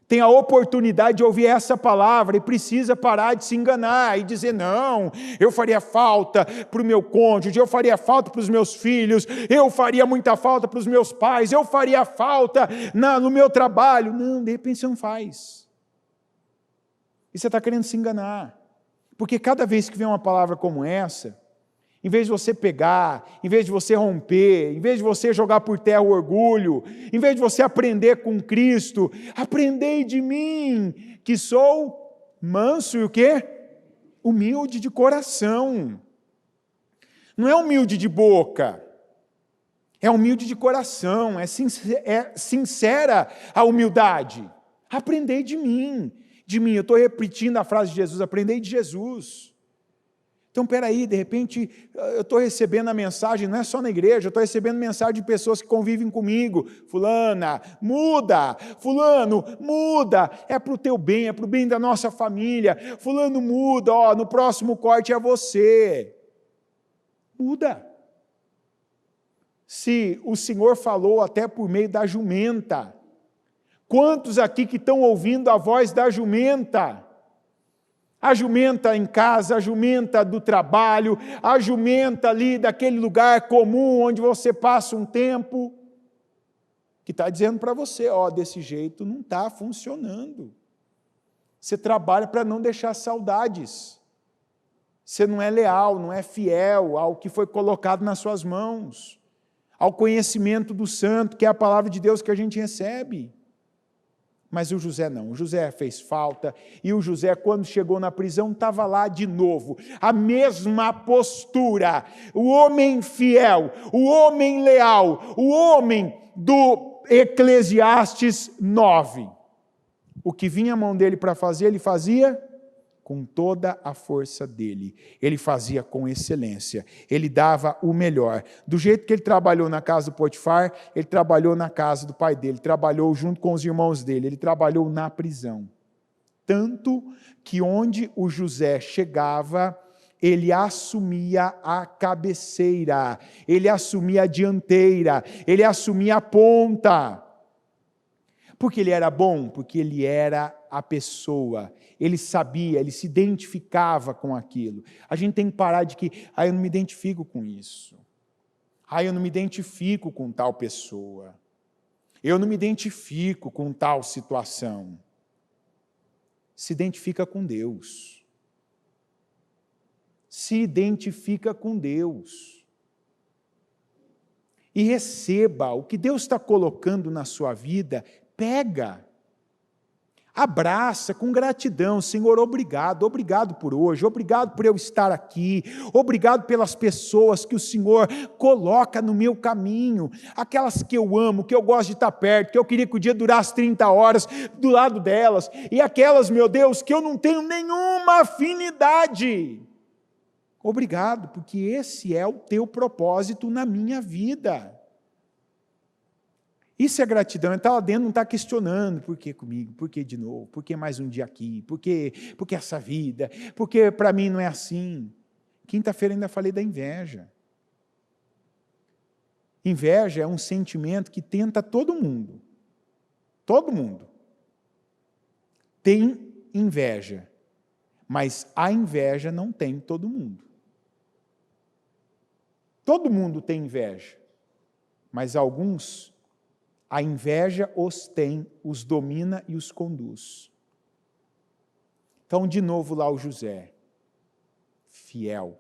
S1: tem a oportunidade de ouvir essa palavra e precisa parar de se enganar e dizer, não, eu faria falta para o meu cônjuge, eu faria falta para os meus filhos, eu faria muita falta para os meus pais, eu faria falta no meu trabalho. Não, de repente você não faz. E você está querendo se enganar. Porque cada vez que vem uma palavra como essa, em vez de você pegar, em vez de você romper, em vez de você jogar por terra o orgulho, em vez de você aprender com Cristo, aprendei de mim, que sou manso e o quê? Humilde de coração. Não é humilde de boca, é humilde de coração, é sincera a humildade. Aprendei de mim, eu estou repetindo a frase de Jesus, aprendei de Jesus. Então, peraí, de repente, eu estou recebendo a mensagem, não é só na igreja, eu estou recebendo mensagem de pessoas que convivem comigo. Fulana, muda. Fulano, muda. É para o teu bem, é para o bem da nossa família. Fulano, muda. No próximo corte é você. Muda. Se o Senhor falou até por meio da jumenta, quantos aqui que estão ouvindo a voz da jumenta? A jumenta em casa, a jumenta do trabalho, a jumenta ali daquele lugar comum onde você passa um tempo, que está dizendo para você, desse jeito não está funcionando. Você trabalha para não deixar saudades. Você não é leal, não é fiel ao que foi colocado nas suas mãos, ao conhecimento do santo, que é a palavra de Deus que a gente recebe. Mas o José não, o José fez falta, e o José, quando chegou na prisão, estava lá de novo, a mesma postura, o homem fiel, o homem leal, o homem do Eclesiastes 9. O que vinha à mão dele para fazer, ele fazia com toda a força dele, ele fazia com excelência, ele dava o melhor. Do jeito que ele trabalhou na casa do Potifar, ele trabalhou na casa do pai dele, trabalhou junto com os irmãos dele, ele trabalhou na prisão. Tanto que onde o José chegava, ele assumia a cabeceira, ele assumia a dianteira, ele assumia a ponta. Porque ele era bom? Porque ele era a pessoa, ele sabia, ele se identificava com aquilo. A gente tem que parar de que, eu não me identifico com isso. Eu não me identifico com tal pessoa. Eu não me identifico com tal situação. Se identifica com Deus. Se identifica com Deus. E receba o que Deus está colocando na sua vida, pega. Abraça com gratidão, Senhor, obrigado por hoje, obrigado por eu estar aqui, obrigado pelas pessoas que o Senhor coloca no meu caminho, aquelas que eu amo, que eu gosto de estar perto, que eu queria que o dia durasse 30 horas do lado delas, e aquelas, meu Deus, que eu não tenho nenhuma afinidade. Obrigado, porque esse é o teu propósito na minha vida. Isso é gratidão, ele está lá dentro, não está questionando, por que comigo, por que de novo, por que mais um dia aqui, por que essa vida, por que para mim não é assim. Quinta-feira ainda falei da inveja. Inveja é um sentimento que tenta todo mundo tem inveja, mas a inveja não tem todo mundo. Todo mundo tem inveja, mas alguns, a inveja os tem, os domina e os conduz. Então, de novo lá o José, fiel.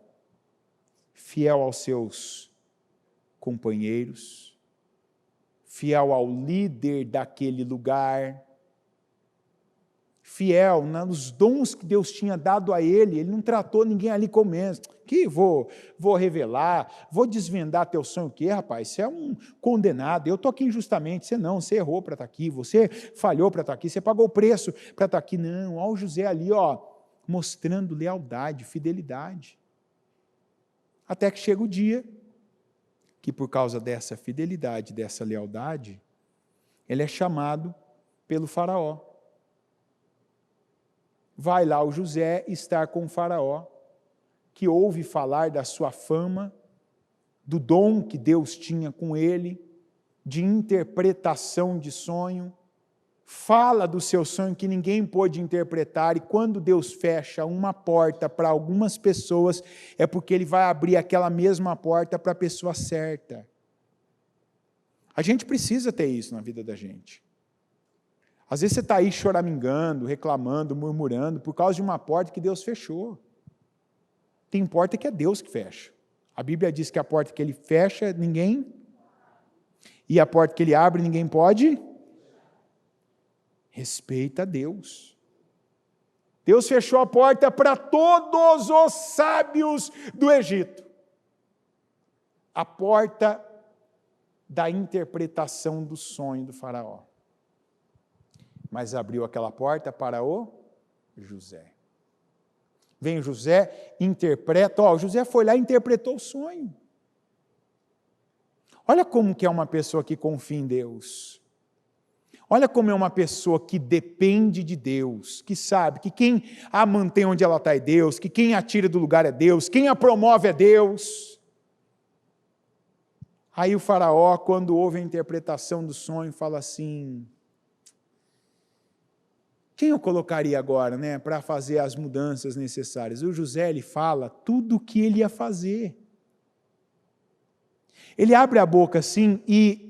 S1: Fiel aos seus companheiros, fiel ao líder daquele lugar, fiel nos dons que Deus tinha dado a ele não tratou ninguém ali como menos. Que vou revelar, vou desvendar teu sonho, o quê, rapaz? Você é um condenado, eu estou aqui injustamente, você errou para estar aqui, você falhou para estar aqui, você pagou o preço para estar aqui. Não, olha o José ali, mostrando lealdade, fidelidade. Até que chega o dia que, por causa dessa fidelidade, dessa lealdade, ele é chamado pelo faraó. Vai lá o José estar com o faraó, que ouve falar da sua fama, do dom que Deus tinha com ele, de interpretação de sonho, fala do seu sonho que ninguém pôde interpretar, e quando Deus fecha uma porta para algumas pessoas, é porque Ele vai abrir aquela mesma porta para a pessoa certa. A gente precisa ter isso na vida da gente. Às vezes você está aí choramingando, reclamando, murmurando, por causa de uma porta que Deus fechou. Tem porta que é Deus que fecha. A Bíblia diz que a porta que Ele fecha, ninguém, e a porta que Ele abre, ninguém pode. Respeita a Deus. Deus fechou a porta para todos os sábios do Egito. A porta da interpretação do sonho do faraó. Mas abriu aquela porta para o José. Vem o José, interpreta. O José foi lá e interpretou o sonho. Olha como que é uma pessoa que confia em Deus. Olha como é uma pessoa que depende de Deus, que sabe que quem a mantém onde ela está é Deus, que quem a tira do lugar é Deus, quem a promove é Deus. Aí o faraó, quando ouve a interpretação do sonho, fala assim: quem eu colocaria agora, para fazer as mudanças necessárias? O José, ele fala tudo o que ele ia fazer. Ele abre a boca assim e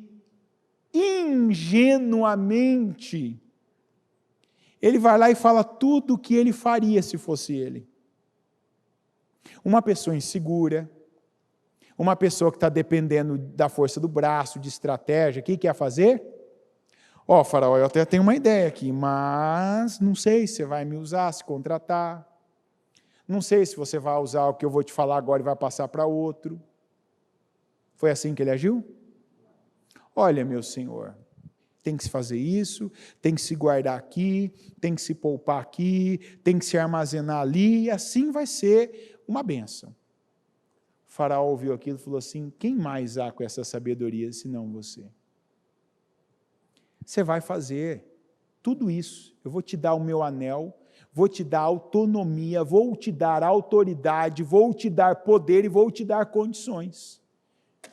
S1: ingenuamente ele vai lá e fala tudo o que ele faria se fosse ele. Uma pessoa insegura, uma pessoa que está dependendo da força do braço, de estratégia, o que quer fazer? Faraó, eu até tenho uma ideia aqui, mas não sei se você vai me usar, se contratar. Não sei se você vai usar o que eu vou te falar agora e vai passar para outro. Foi assim que ele agiu? Olha, meu senhor, tem que se fazer isso, tem que se guardar aqui, tem que se poupar aqui, tem que se armazenar ali, e assim vai ser uma bênção. O faraó ouviu aquilo e falou assim: quem mais há com essa sabedoria senão você? Você vai fazer tudo isso, eu vou te dar o meu anel, vou te dar autonomia, vou te dar autoridade, vou te dar poder e vou te dar condições.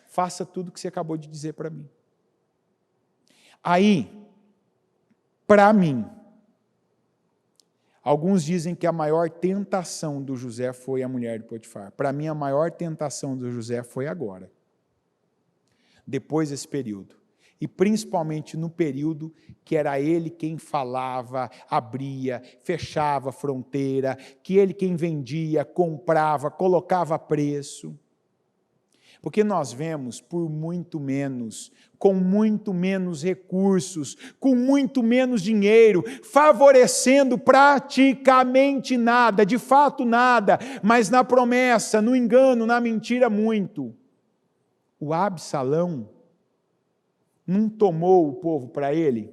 S1: Faça tudo o que você acabou de dizer para mim. Aí, para mim, alguns dizem que a maior tentação do José foi a mulher de Potifar. Para mim, a maior tentação do José foi agora, depois desse período. E principalmente no período que era ele quem falava, abria, fechava a fronteira, que ele quem vendia, comprava, colocava preço. Porque nós vemos por muito menos, com muito menos recursos, com muito menos dinheiro, favorecendo praticamente nada, de fato nada, mas na promessa, no engano, na mentira muito. O Absalão não tomou o povo para ele,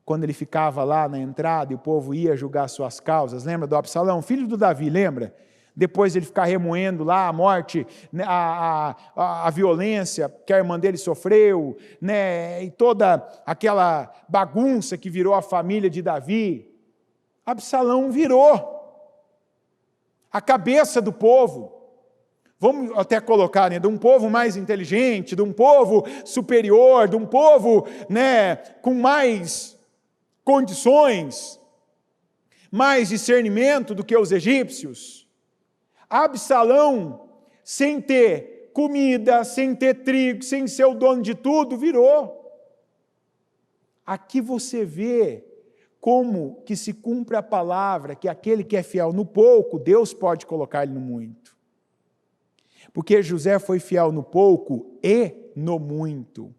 S1: quando ele ficava lá na entrada e o povo ia julgar suas causas. Lembra do Absalão, filho do Davi, lembra? Depois ele ficar remoendo lá a morte, a violência que a irmã dele sofreu, e toda aquela bagunça que virou a família de Davi. Absalão virou a cabeça do povo. Vamos até colocar, de um povo mais inteligente, de um povo superior, de um povo com mais condições, mais discernimento do que os egípcios. Absalão, sem ter comida, sem ter trigo, sem ser o dono de tudo, virou. Aqui você vê como que se cumpre a palavra, que aquele que é fiel no pouco, Deus pode colocar ele no muito. Porque José foi fiel no pouco e no muito.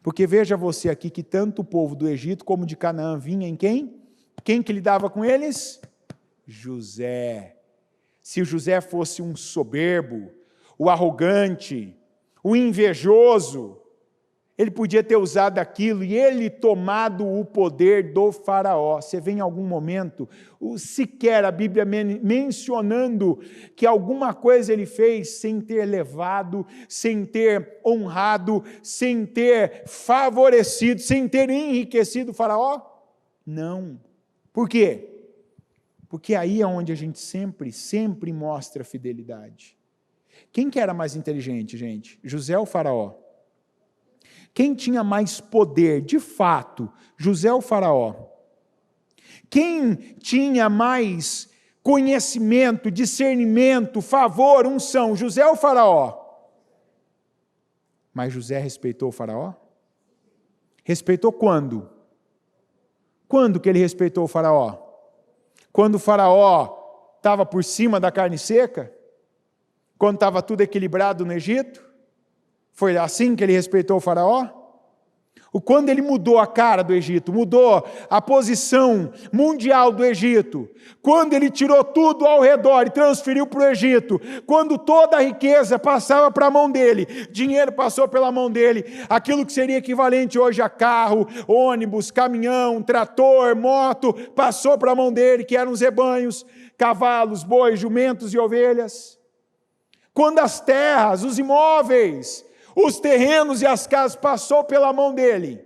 S1: Porque veja você aqui que tanto o povo do Egito como de Canaã vinha em quem? Quem que lidava com eles? José. Se o José fosse um soberbo, o arrogante, o invejoso, ele podia ter usado aquilo e ele tomado o poder do faraó. Você vê em algum momento, sequer a Bíblia mencionando que alguma coisa ele fez sem ter levado, sem ter honrado, sem ter favorecido, sem ter enriquecido o faraó? Não. Por quê? Porque aí é onde a gente sempre mostra fidelidade. Quem que era mais inteligente, gente? José ou faraó? Quem tinha mais poder, de fato, José ou faraó? Quem tinha mais conhecimento, discernimento, favor, unção, José ou faraó? Mas José respeitou o faraó? Respeitou quando? Quando que ele respeitou o faraó? Quando o faraó estava por cima da carne seca? Quando estava tudo equilibrado no Egito? Foi assim que ele respeitou o faraó? Quando ele mudou a cara do Egito, mudou a posição mundial do Egito, quando ele tirou tudo ao redor e transferiu para o Egito, quando toda a riqueza passava para a mão dele, dinheiro passou pela mão dele, aquilo que seria equivalente hoje a carro, ônibus, caminhão, trator, moto, passou para a mão dele, que eram os rebanhos, cavalos, bois, jumentos e ovelhas. Quando as terras, os imóveis, os terrenos e as casas passou pela mão dele,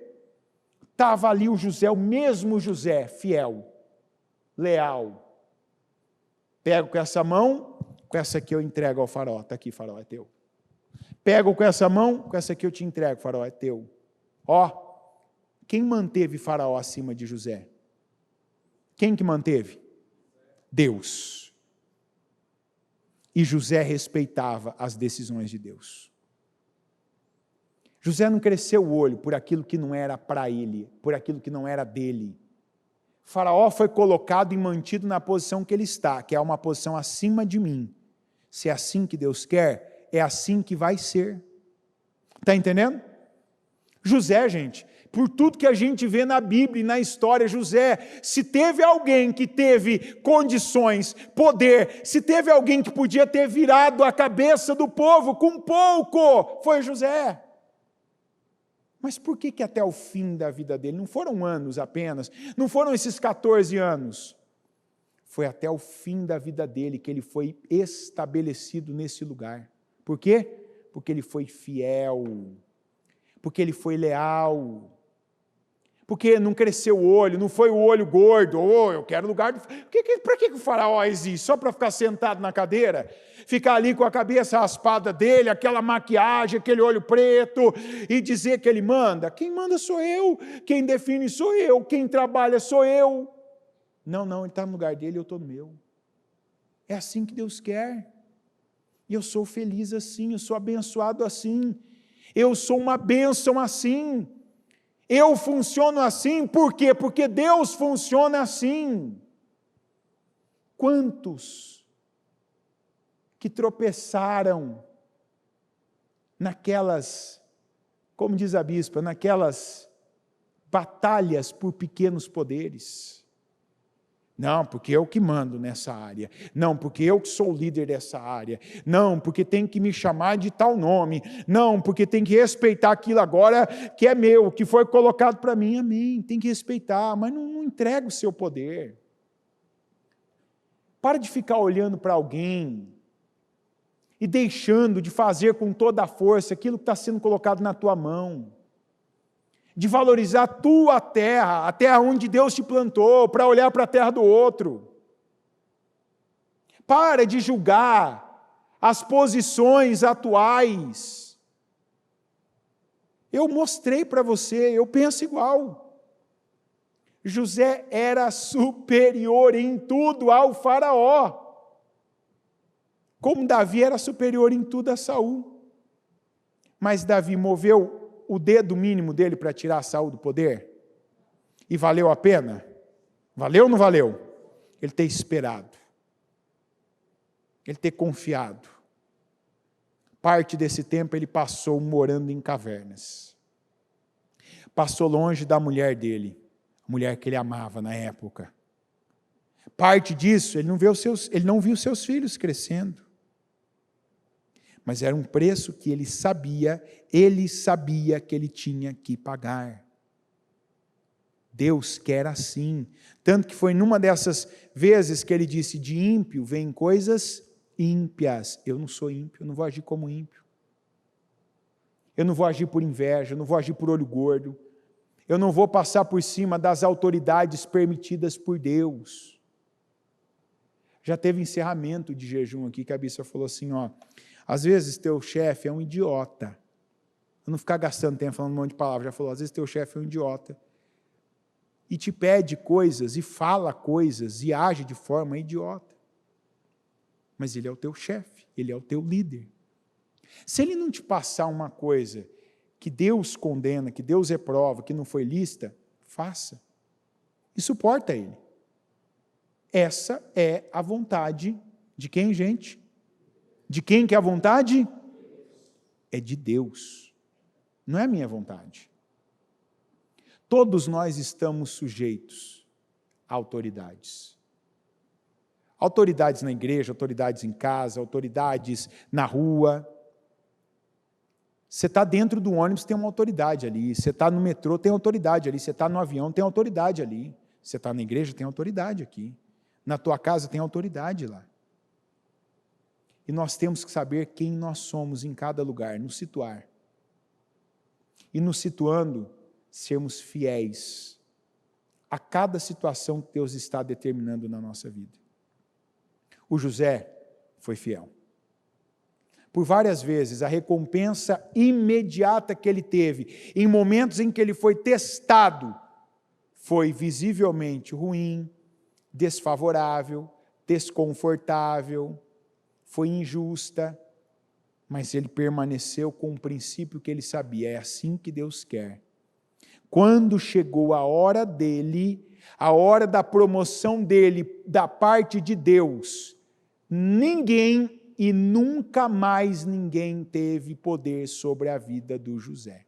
S1: estava ali o José, o mesmo José, fiel, leal. Pego com essa mão, com essa aqui eu entrego ao faraó, está aqui faraó, é teu. Pego com essa mão, com essa aqui eu te entrego, faraó, é teu. Ó, quem manteve faraó acima de José? Quem que manteve? Deus. E José respeitava as decisões de Deus. José não cresceu o olho por aquilo que não era para ele, por aquilo que não era dele. Faraó foi colocado e mantido na posição que ele está, que é uma posição acima de mim. Se é assim que Deus quer, é assim que vai ser. Está entendendo? José, gente, por tudo que a gente vê na Bíblia e na história, José, se teve alguém que teve condições, poder, se teve alguém que podia ter virado a cabeça do povo com pouco, foi José. Mas por que até o fim da vida dele? Não foram anos apenas, não foram esses 14 anos. Foi até o fim da vida dele que ele foi estabelecido nesse lugar. Por quê? Porque ele foi fiel, porque ele foi leal, porque não cresceu o olho, não foi o olho gordo, eu quero lugar... Para que o faraó existe? Só para ficar sentado na cadeira? Ficar ali com a cabeça raspada dele, aquela maquiagem, aquele olho preto, e dizer que ele manda? Quem manda sou eu, quem define sou eu, quem trabalha sou eu. Não, ele está no lugar dele, eu estou no meu. É assim que Deus quer. E eu sou feliz assim, eu sou abençoado assim, eu sou uma bênção assim. Eu funciono assim, por quê? Porque Deus funciona assim. Quantos que tropeçaram naquelas, como diz a bispa, naquelas batalhas por pequenos poderes? Não, porque eu que mando nessa área. Não, porque eu que sou o líder dessa área. Não, porque tem que me chamar de tal nome. Não, porque tem que respeitar aquilo agora que é meu, que foi colocado para mim. Amém, tem que respeitar, mas não entrega o seu poder. Para de ficar olhando para alguém e deixando de fazer com toda a força aquilo que está sendo colocado na tua mão. De valorizar a tua terra, a terra onde Deus te plantou, para olhar para a terra do outro. Para de julgar as posições atuais. Eu mostrei para você, eu penso igual. José era superior em tudo ao faraó, como Davi era superior em tudo a Saul. Mas Davi moveu o dedo mínimo dele para tirar Saul do poder? E valeu a pena? Valeu ou não valeu? Ele ter esperado. Ele ter confiado. Parte desse tempo ele passou morando em cavernas. Passou longe da mulher dele, a mulher que ele amava na época. Parte disso, ele não viu seus filhos crescendo. Mas era um preço que ele sabia que ele tinha que pagar. Deus quer assim. Tanto que foi numa dessas vezes que ele disse, de ímpio vêm coisas ímpias. Eu não sou ímpio, eu não vou agir como ímpio. Eu não vou agir por inveja, eu não vou agir por olho gordo. Eu não vou passar por cima das autoridades permitidas por Deus. Já teve encerramento de jejum aqui, que a bispa falou assim, às vezes teu chefe é um idiota. Eu não ficar gastando tempo falando um monte de palavras, já falou, às vezes teu chefe é um idiota. E te pede coisas, e fala coisas, e age de forma idiota. Mas ele é o teu chefe, ele é o teu líder. Se ele não te passar uma coisa que Deus condena, que Deus reprova, que não foi lícita, faça. E suporta ele. Essa é a vontade de quem, gente? De quem que é a vontade? É de Deus. Não é a minha vontade. Todos nós estamos sujeitos a autoridades. Autoridades na igreja, autoridades em casa, autoridades na rua. Você está dentro do ônibus, tem uma autoridade ali. Você está no metrô, tem autoridade ali. Você está no avião, tem autoridade ali. Você está na igreja, tem autoridade aqui. Na tua casa, tem autoridade lá. E nós temos que saber quem nós somos em cada lugar, nos situar. E nos situando, sermos fiéis a cada situação que Deus está determinando na nossa vida. O José foi fiel. Por várias vezes, a recompensa imediata que ele teve, em momentos em que ele foi testado, foi visivelmente ruim, desfavorável, desconfortável, foi injusta, mas ele permaneceu com um princípio que ele sabia, é assim que Deus quer. Quando chegou a hora dele, a hora da promoção dele, da parte de Deus, ninguém e nunca mais ninguém teve poder sobre a vida do José.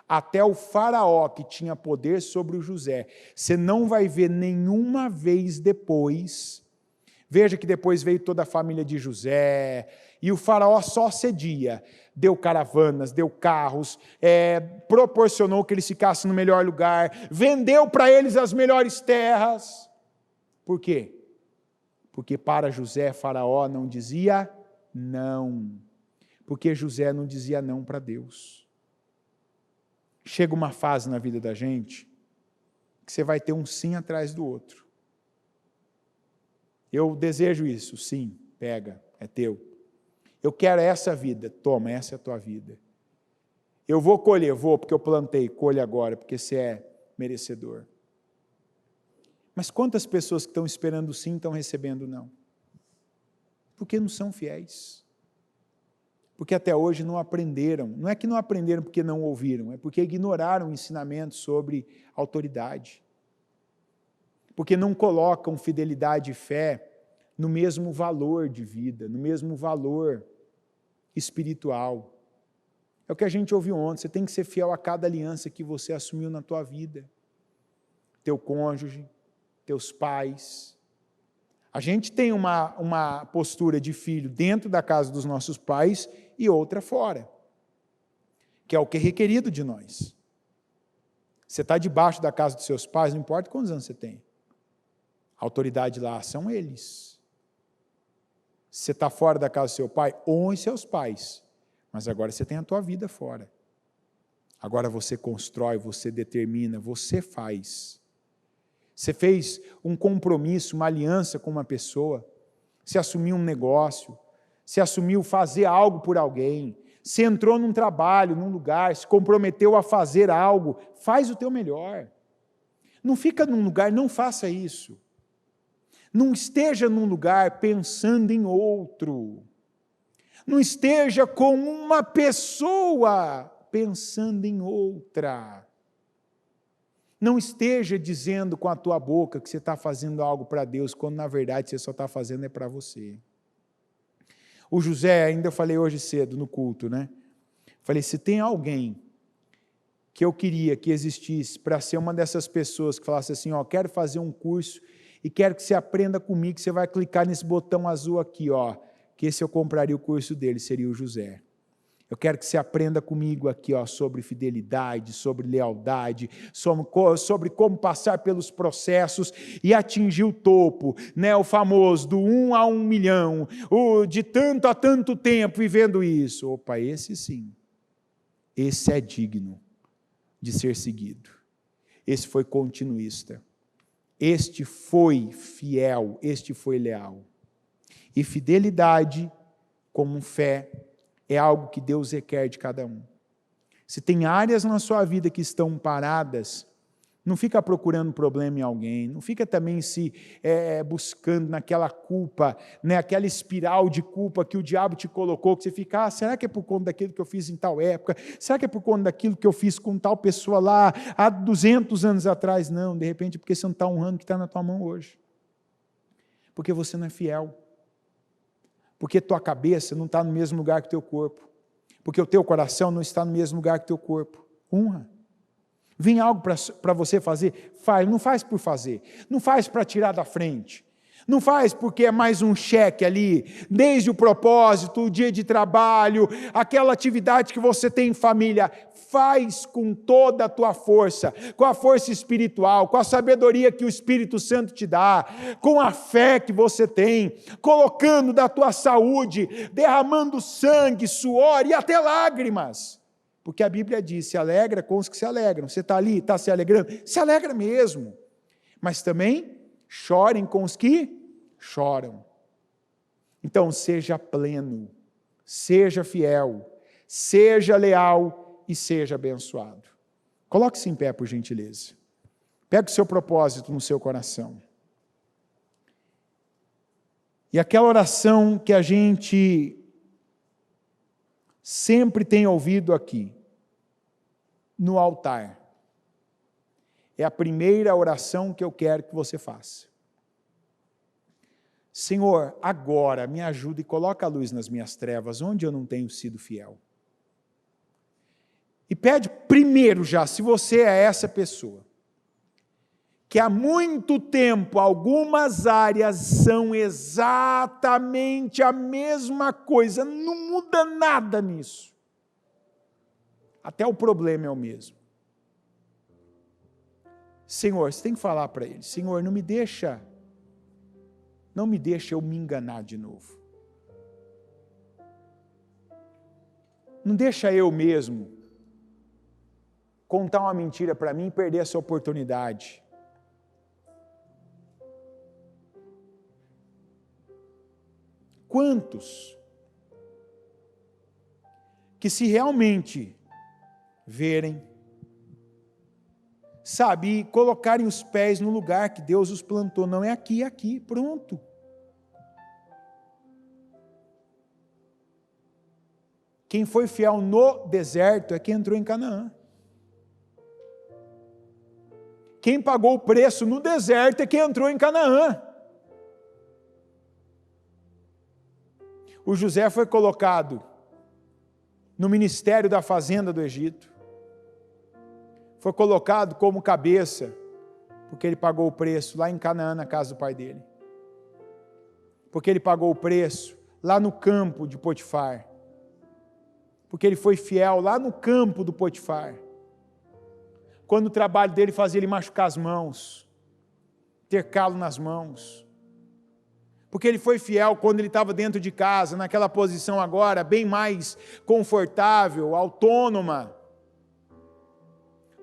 S1: Até o faraó que tinha poder sobre o José, você não vai ver nenhuma vez depois. Veja que depois veio toda a família de José, e o faraó só cedia, deu caravanas, deu carros, proporcionou que eles ficassem no melhor lugar, vendeu para eles as melhores terras. Por quê? Porque para José, faraó não dizia não, porque José não dizia não para Deus. Chega uma fase na vida da gente, que você vai ter um sim atrás do outro. Eu desejo isso, sim, pega, é teu. Eu quero essa vida, toma, essa é a tua vida. Eu vou colher, vou, porque eu plantei, colhe agora, porque você é merecedor. Mas quantas pessoas que estão esperando sim, estão recebendo não? Porque não são fiéis. Porque até hoje não aprenderam. Não é que não aprenderam porque não ouviram, é porque ignoraram o ensinamento sobre autoridade. Porque não colocam fidelidade e fé no mesmo valor de vida, no mesmo valor espiritual. É o que a gente ouviu ontem, você tem que ser fiel a cada aliança que você assumiu na tua vida. Teu cônjuge, teus pais. A gente tem uma postura de filho dentro da casa dos nossos pais e outra fora, que é o que é requerido de nós. Você está debaixo da casa dos seus pais, não importa quantos anos você tem. A autoridade lá são eles. Se você está fora da casa do seu pai, honre seus pais. Mas agora você tem a tua vida fora. Agora você constrói, você determina, você faz. Você fez um compromisso, uma aliança com uma pessoa. Você assumiu um negócio. Você assumiu fazer algo por alguém. Você entrou num trabalho, num lugar, se comprometeu a fazer algo. Faz o teu melhor. Não fica num lugar, não faça isso. Não esteja num lugar pensando em outro. Não esteja com uma pessoa pensando em outra. Não esteja dizendo com a tua boca que você está fazendo algo para Deus, quando na verdade você só está fazendo é para você. O José, ainda eu falei hoje cedo no culto, né? Falei, se tem alguém que eu queria que existisse para ser uma dessas pessoas que falasse assim, ó, quero fazer um curso e quero que você aprenda comigo, que você vai clicar nesse botão azul aqui, ó, que esse eu compraria o curso dele, seria o José. Eu quero que você aprenda comigo aqui, ó, sobre fidelidade, sobre lealdade, sobre como passar pelos processos e atingir o topo, né? O famoso do 1 a 1 milhão, o de tanto a tanto tempo vivendo isso. Opa, esse sim, esse é digno de ser seguido. Esse foi continuista. Este foi fiel, este foi leal. E fidelidade, como fé, é algo que Deus requer de cada um. Se tem áreas na sua vida que estão paradas, não fica procurando problema em alguém, não fica também se buscando naquela culpa, né, aquela espiral de culpa que o diabo te colocou, que você fica, será que é por conta daquilo que eu fiz em tal época? Será que é por conta daquilo que eu fiz com tal pessoa lá há 200 anos atrás? Não, de repente é porque você não está honrando o que está na tua mão hoje. Porque você não é fiel. Porque tua cabeça não está no mesmo lugar que teu corpo. Porque o teu coração não está no mesmo lugar que teu corpo. Honra. Vem algo para você fazer? Faz. Não faz por fazer. Não faz para tirar da frente. Não faz porque é mais um cheque ali, desde o propósito, o dia de trabalho, aquela atividade que você tem em família. Faz com toda a tua força, com a força espiritual, com a sabedoria que o Espírito Santo te dá, com a fé que você tem, colocando da tua saúde, derramando sangue, suor e até lágrimas. Porque a Bíblia diz, se alegra com os que se alegram. Você está ali, está se alegrando? Se alegra mesmo. Mas também chorem com os que choram. Então, seja pleno, seja fiel, seja leal e seja abençoado. Coloque-se em pé, por gentileza. Pegue o seu propósito no seu coração. E aquela oração que a gente sempre tem ouvido aqui, no altar, é a primeira oração que eu quero que você faça. Senhor, agora me ajuda e coloca a luz nas minhas trevas, onde eu não tenho sido fiel. E pede primeiro já, se você é essa pessoa, que há muito tempo algumas áreas são exatamente a mesma coisa, não muda nada nisso. Até o problema é o mesmo. Senhor, você tem que falar para ele, Senhor, não me deixa eu me enganar de novo. Não deixa eu mesmo contar uma mentira para mim e perder essa oportunidade. Quantos que se realmente verem, sabe, e colocarem os pés no lugar que Deus os plantou, não é aqui, é aqui, pronto. Quem foi fiel no deserto é quem entrou em Canaã. Quem pagou o preço no deserto é quem entrou em Canaã. O José foi colocado no ministério da fazenda do Egito. Foi colocado como cabeça, porque ele pagou o preço lá em Canaã, na casa do pai dele. Porque ele pagou o preço lá no campo de Potifar. Porque ele foi fiel lá no campo do Potifar. Quando o trabalho dele fazia ele machucar as mãos, ter calo nas mãos. Porque ele foi fiel quando ele estava dentro de casa, naquela posição agora, bem mais confortável, autônoma.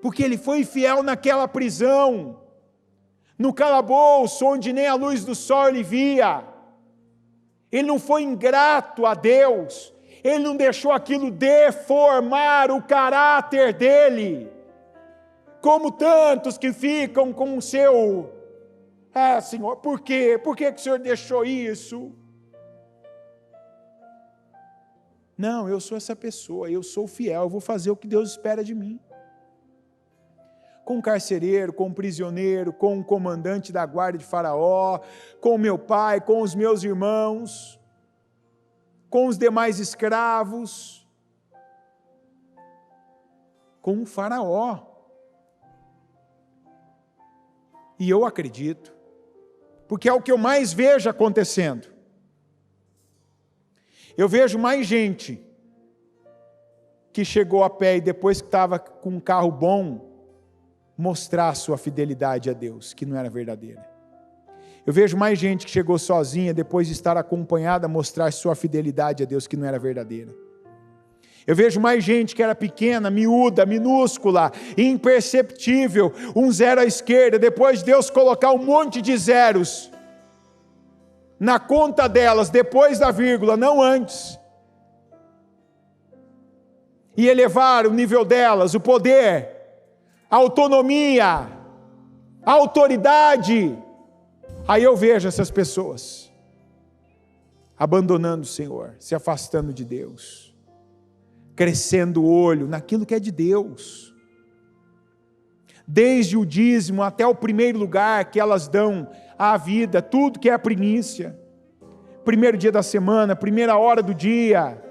S1: Porque ele foi fiel naquela prisão, no calabouço, onde nem a luz do sol ele via. Ele não foi ingrato a Deus, ele não deixou aquilo deformar o caráter dele, como tantos que ficam com o seu, Senhor, por quê? Por que o Senhor deixou isso? Não, eu sou essa pessoa, eu sou fiel, eu vou fazer o que Deus espera de mim. com o carcereiro, com o prisioneiro, com o comandante da guarda de Faraó, com o meu pai, com os meus irmãos, com os demais escravos, com o Faraó. E eu acredito, porque é o que eu mais vejo acontecendo. Eu vejo mais gente que chegou a pé e depois que estava com um carro bom, mostrar a sua fidelidade a Deus, que não era verdadeira. Eu vejo mais gente que chegou sozinha, depois de estar acompanhada, mostrar sua fidelidade a Deus, que não era verdadeira. Eu vejo mais gente que era pequena, miúda, minúscula, imperceptível, um zero à esquerda, depois de Deus colocar um monte de zeros na conta delas, depois da vírgula, não antes, e elevar o nível delas, o poder, a autonomia, a autoridade. Aí eu vejo essas pessoas abandonando o Senhor, se afastando de Deus, crescendo o olho naquilo que é de Deus, desde o dízimo até o primeiro lugar que elas dão à vida, tudo que é a primícia, primeiro dia da semana, primeira hora do dia,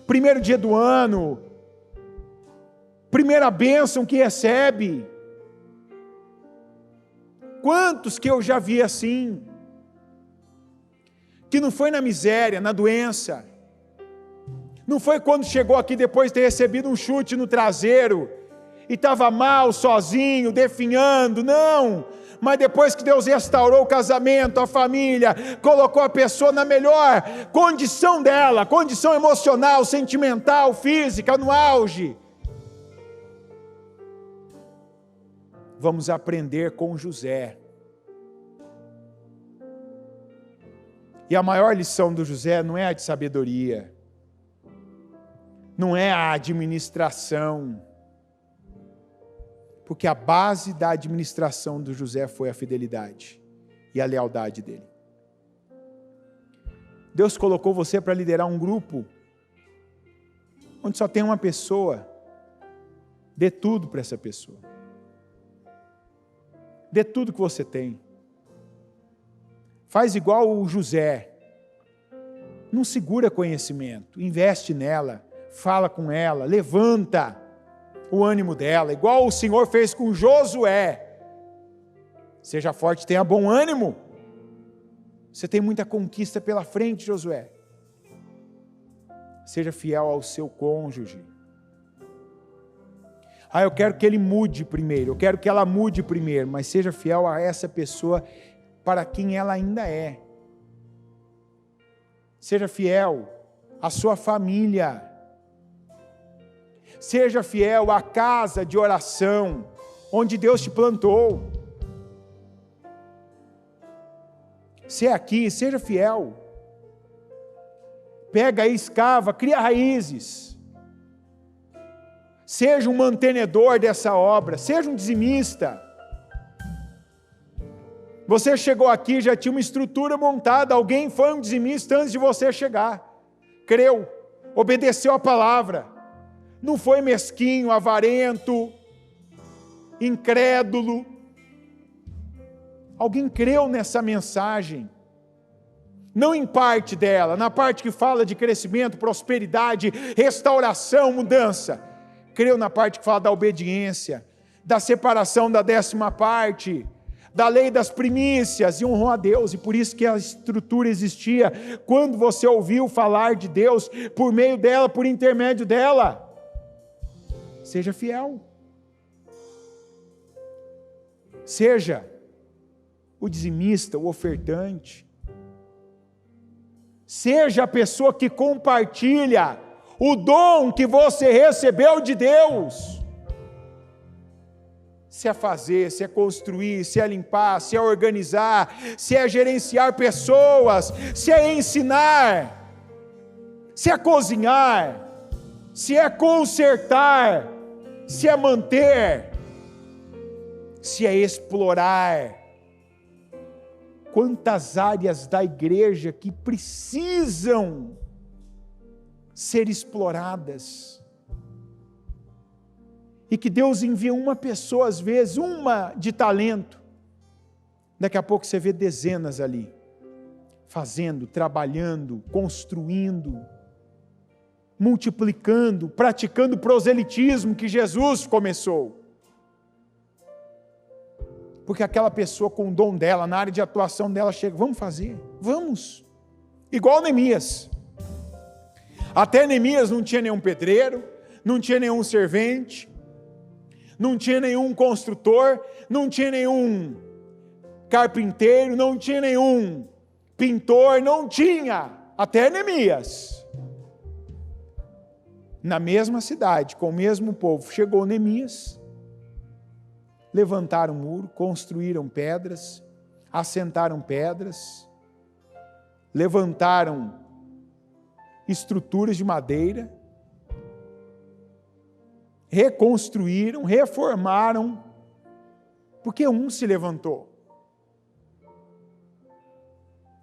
S1: primeiro dia do ano, primeira bênção que recebe. Quantos que eu já vi assim, que não foi na miséria, na doença, não foi quando chegou aqui depois de ter recebido um chute no traseiro, e estava mal, sozinho, definhando, não, mas depois que Deus restaurou o casamento, a família, colocou a pessoa na melhor condição dela, condição emocional, sentimental, física, no auge. Vamos aprender com José. E a maior lição do José não é a de sabedoria, não é a administração, porque a base da administração do José foi a fidelidade e a lealdade dele. Deus colocou você para liderar um grupo onde só tem uma pessoa. Dê tudo para essa pessoa. Dê tudo que você tem. Faz igual o José. Não segura conhecimento, investe nela, fala com ela, levanta o ânimo dela, igual o Senhor fez com Josué. Seja forte, tenha bom ânimo. Você tem muita conquista pela frente, Josué. Seja fiel ao seu cônjuge. Eu quero que ele mude primeiro, eu quero que ela mude primeiro, mas seja fiel a essa pessoa para quem ela ainda é. Seja fiel à sua família. Seja fiel à casa de oração, onde Deus te plantou. Se é aqui, seja fiel. Pega aí, escava, cria raízes. Seja um mantenedor dessa obra, seja um dizimista. Você chegou aqui, já tinha uma estrutura montada, alguém foi um dizimista antes de você chegar. Creu, obedeceu a palavra, não foi mesquinho, avarento, incrédulo. Alguém creu nessa mensagem, não em parte dela, na parte que fala de crescimento, prosperidade, restauração, mudança. Creu na parte que fala da obediência, da separação da 10ª parte, da lei das primícias, e honrou a Deus, e por isso que a estrutura existia, quando você ouviu falar de Deus, por meio dela, por intermédio dela. Seja fiel. Seja o dizimista, o ofertante. Seja a pessoa que compartilha o dom que você recebeu de Deus. Se é fazer, se é construir, se é limpar, se é organizar, se é gerenciar pessoas, se é ensinar, se é cozinhar, se é consertar, se é manter, se é explorar. Quantas áreas da igreja que precisam ser exploradas. e que Deus envia uma pessoa, às vezes, uma de talento, daqui a pouco você vê dezenas ali, fazendo, trabalhando, construindo, multiplicando, praticando o proselitismo que Jesus começou. Porque aquela pessoa com o dom dela, na área de atuação dela, chega, vamos fazer, vamos. Igual Neemias. Até Neemias não tinha nenhum pedreiro, não tinha nenhum servente, não tinha nenhum construtor, não tinha nenhum carpinteiro, não tinha nenhum pintor, não tinha, até Neemias. Na mesma cidade, com o mesmo povo, chegou Neemias, levantaram o muro, construíram pedras, assentaram pedras, levantaram estruturas de madeira, reconstruíram, reformaram, porque um se levantou.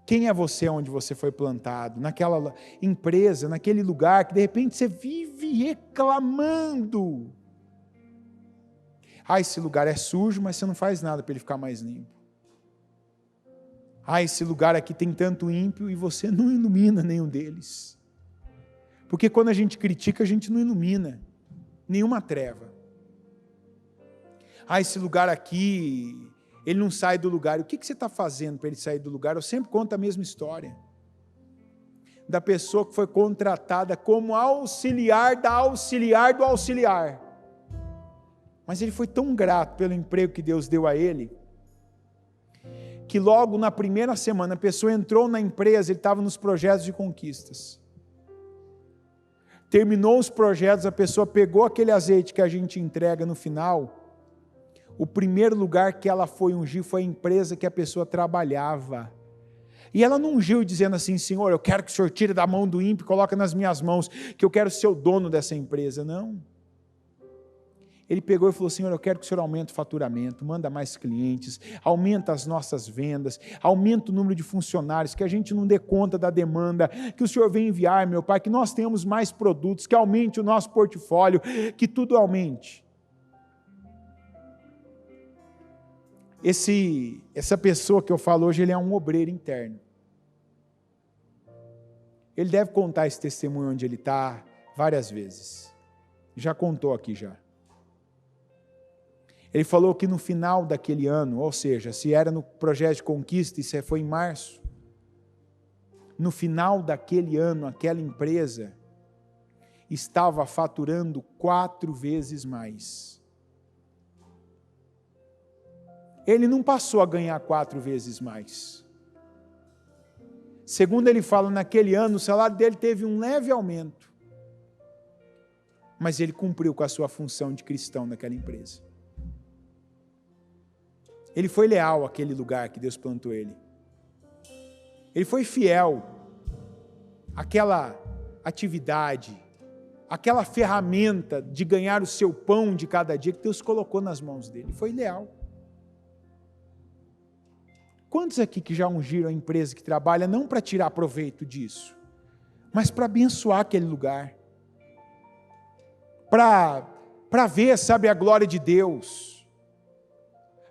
S1: Quem é você onde você foi plantado? Naquela empresa, naquele lugar que de repente você vive reclamando. Esse lugar é sujo, mas você não faz nada para ele ficar mais limpo. Esse lugar aqui tem tanto ímpio e você não ilumina nenhum deles. Porque quando a gente critica, a gente não ilumina nenhuma treva. Esse lugar aqui, ele não sai do lugar. O que você está fazendo para ele sair do lugar? Eu sempre conto a mesma história. Da pessoa que foi contratada como auxiliar da auxiliar do auxiliar. Mas ele foi tão grato pelo emprego que Deus deu a ele, que logo na primeira semana a pessoa entrou na empresa, ele estava nos projetos de conquistas. Terminou os projetos, a pessoa pegou aquele azeite que a gente entrega no final. O primeiro lugar que ela foi ungir foi a empresa que a pessoa trabalhava. E ela não ungiu dizendo assim, Senhor, eu quero que o Senhor tire da mão do ímpio e coloque nas minhas mãos, que eu quero ser o dono dessa empresa. Não. Ele pegou e falou, Senhor, eu quero que o Senhor aumente o faturamento, manda mais clientes, aumenta as nossas vendas, aumenta o número de funcionários, que a gente não dê conta da demanda, que o Senhor venha enviar, meu Pai, que nós tenhamos mais produtos, que aumente o nosso portfólio, que tudo aumente. Essa pessoa que eu falo hoje, ele é um obreiro interno. Ele deve contar esse testemunho onde ele está várias vezes. Já contou aqui já. Ele falou que no final daquele ano, ou seja, se era no projeto de conquista, isso foi em março, no final daquele ano, aquela empresa estava faturando 4 vezes mais. Ele não passou a ganhar 4 vezes mais. Segundo ele fala, naquele ano, o salário dele teve um leve aumento. Mas ele cumpriu com a sua função de cristão naquela empresa. Ele foi leal àquele lugar que Deus plantou ele. Ele foi fiel àquela atividade, àquela ferramenta de ganhar o seu pão de cada dia que Deus colocou nas mãos dele. Ele foi leal. Quantos aqui que já ungiram a empresa que trabalha não para tirar proveito disso, mas para abençoar aquele lugar? Para ver, sabe, a glória de Deus.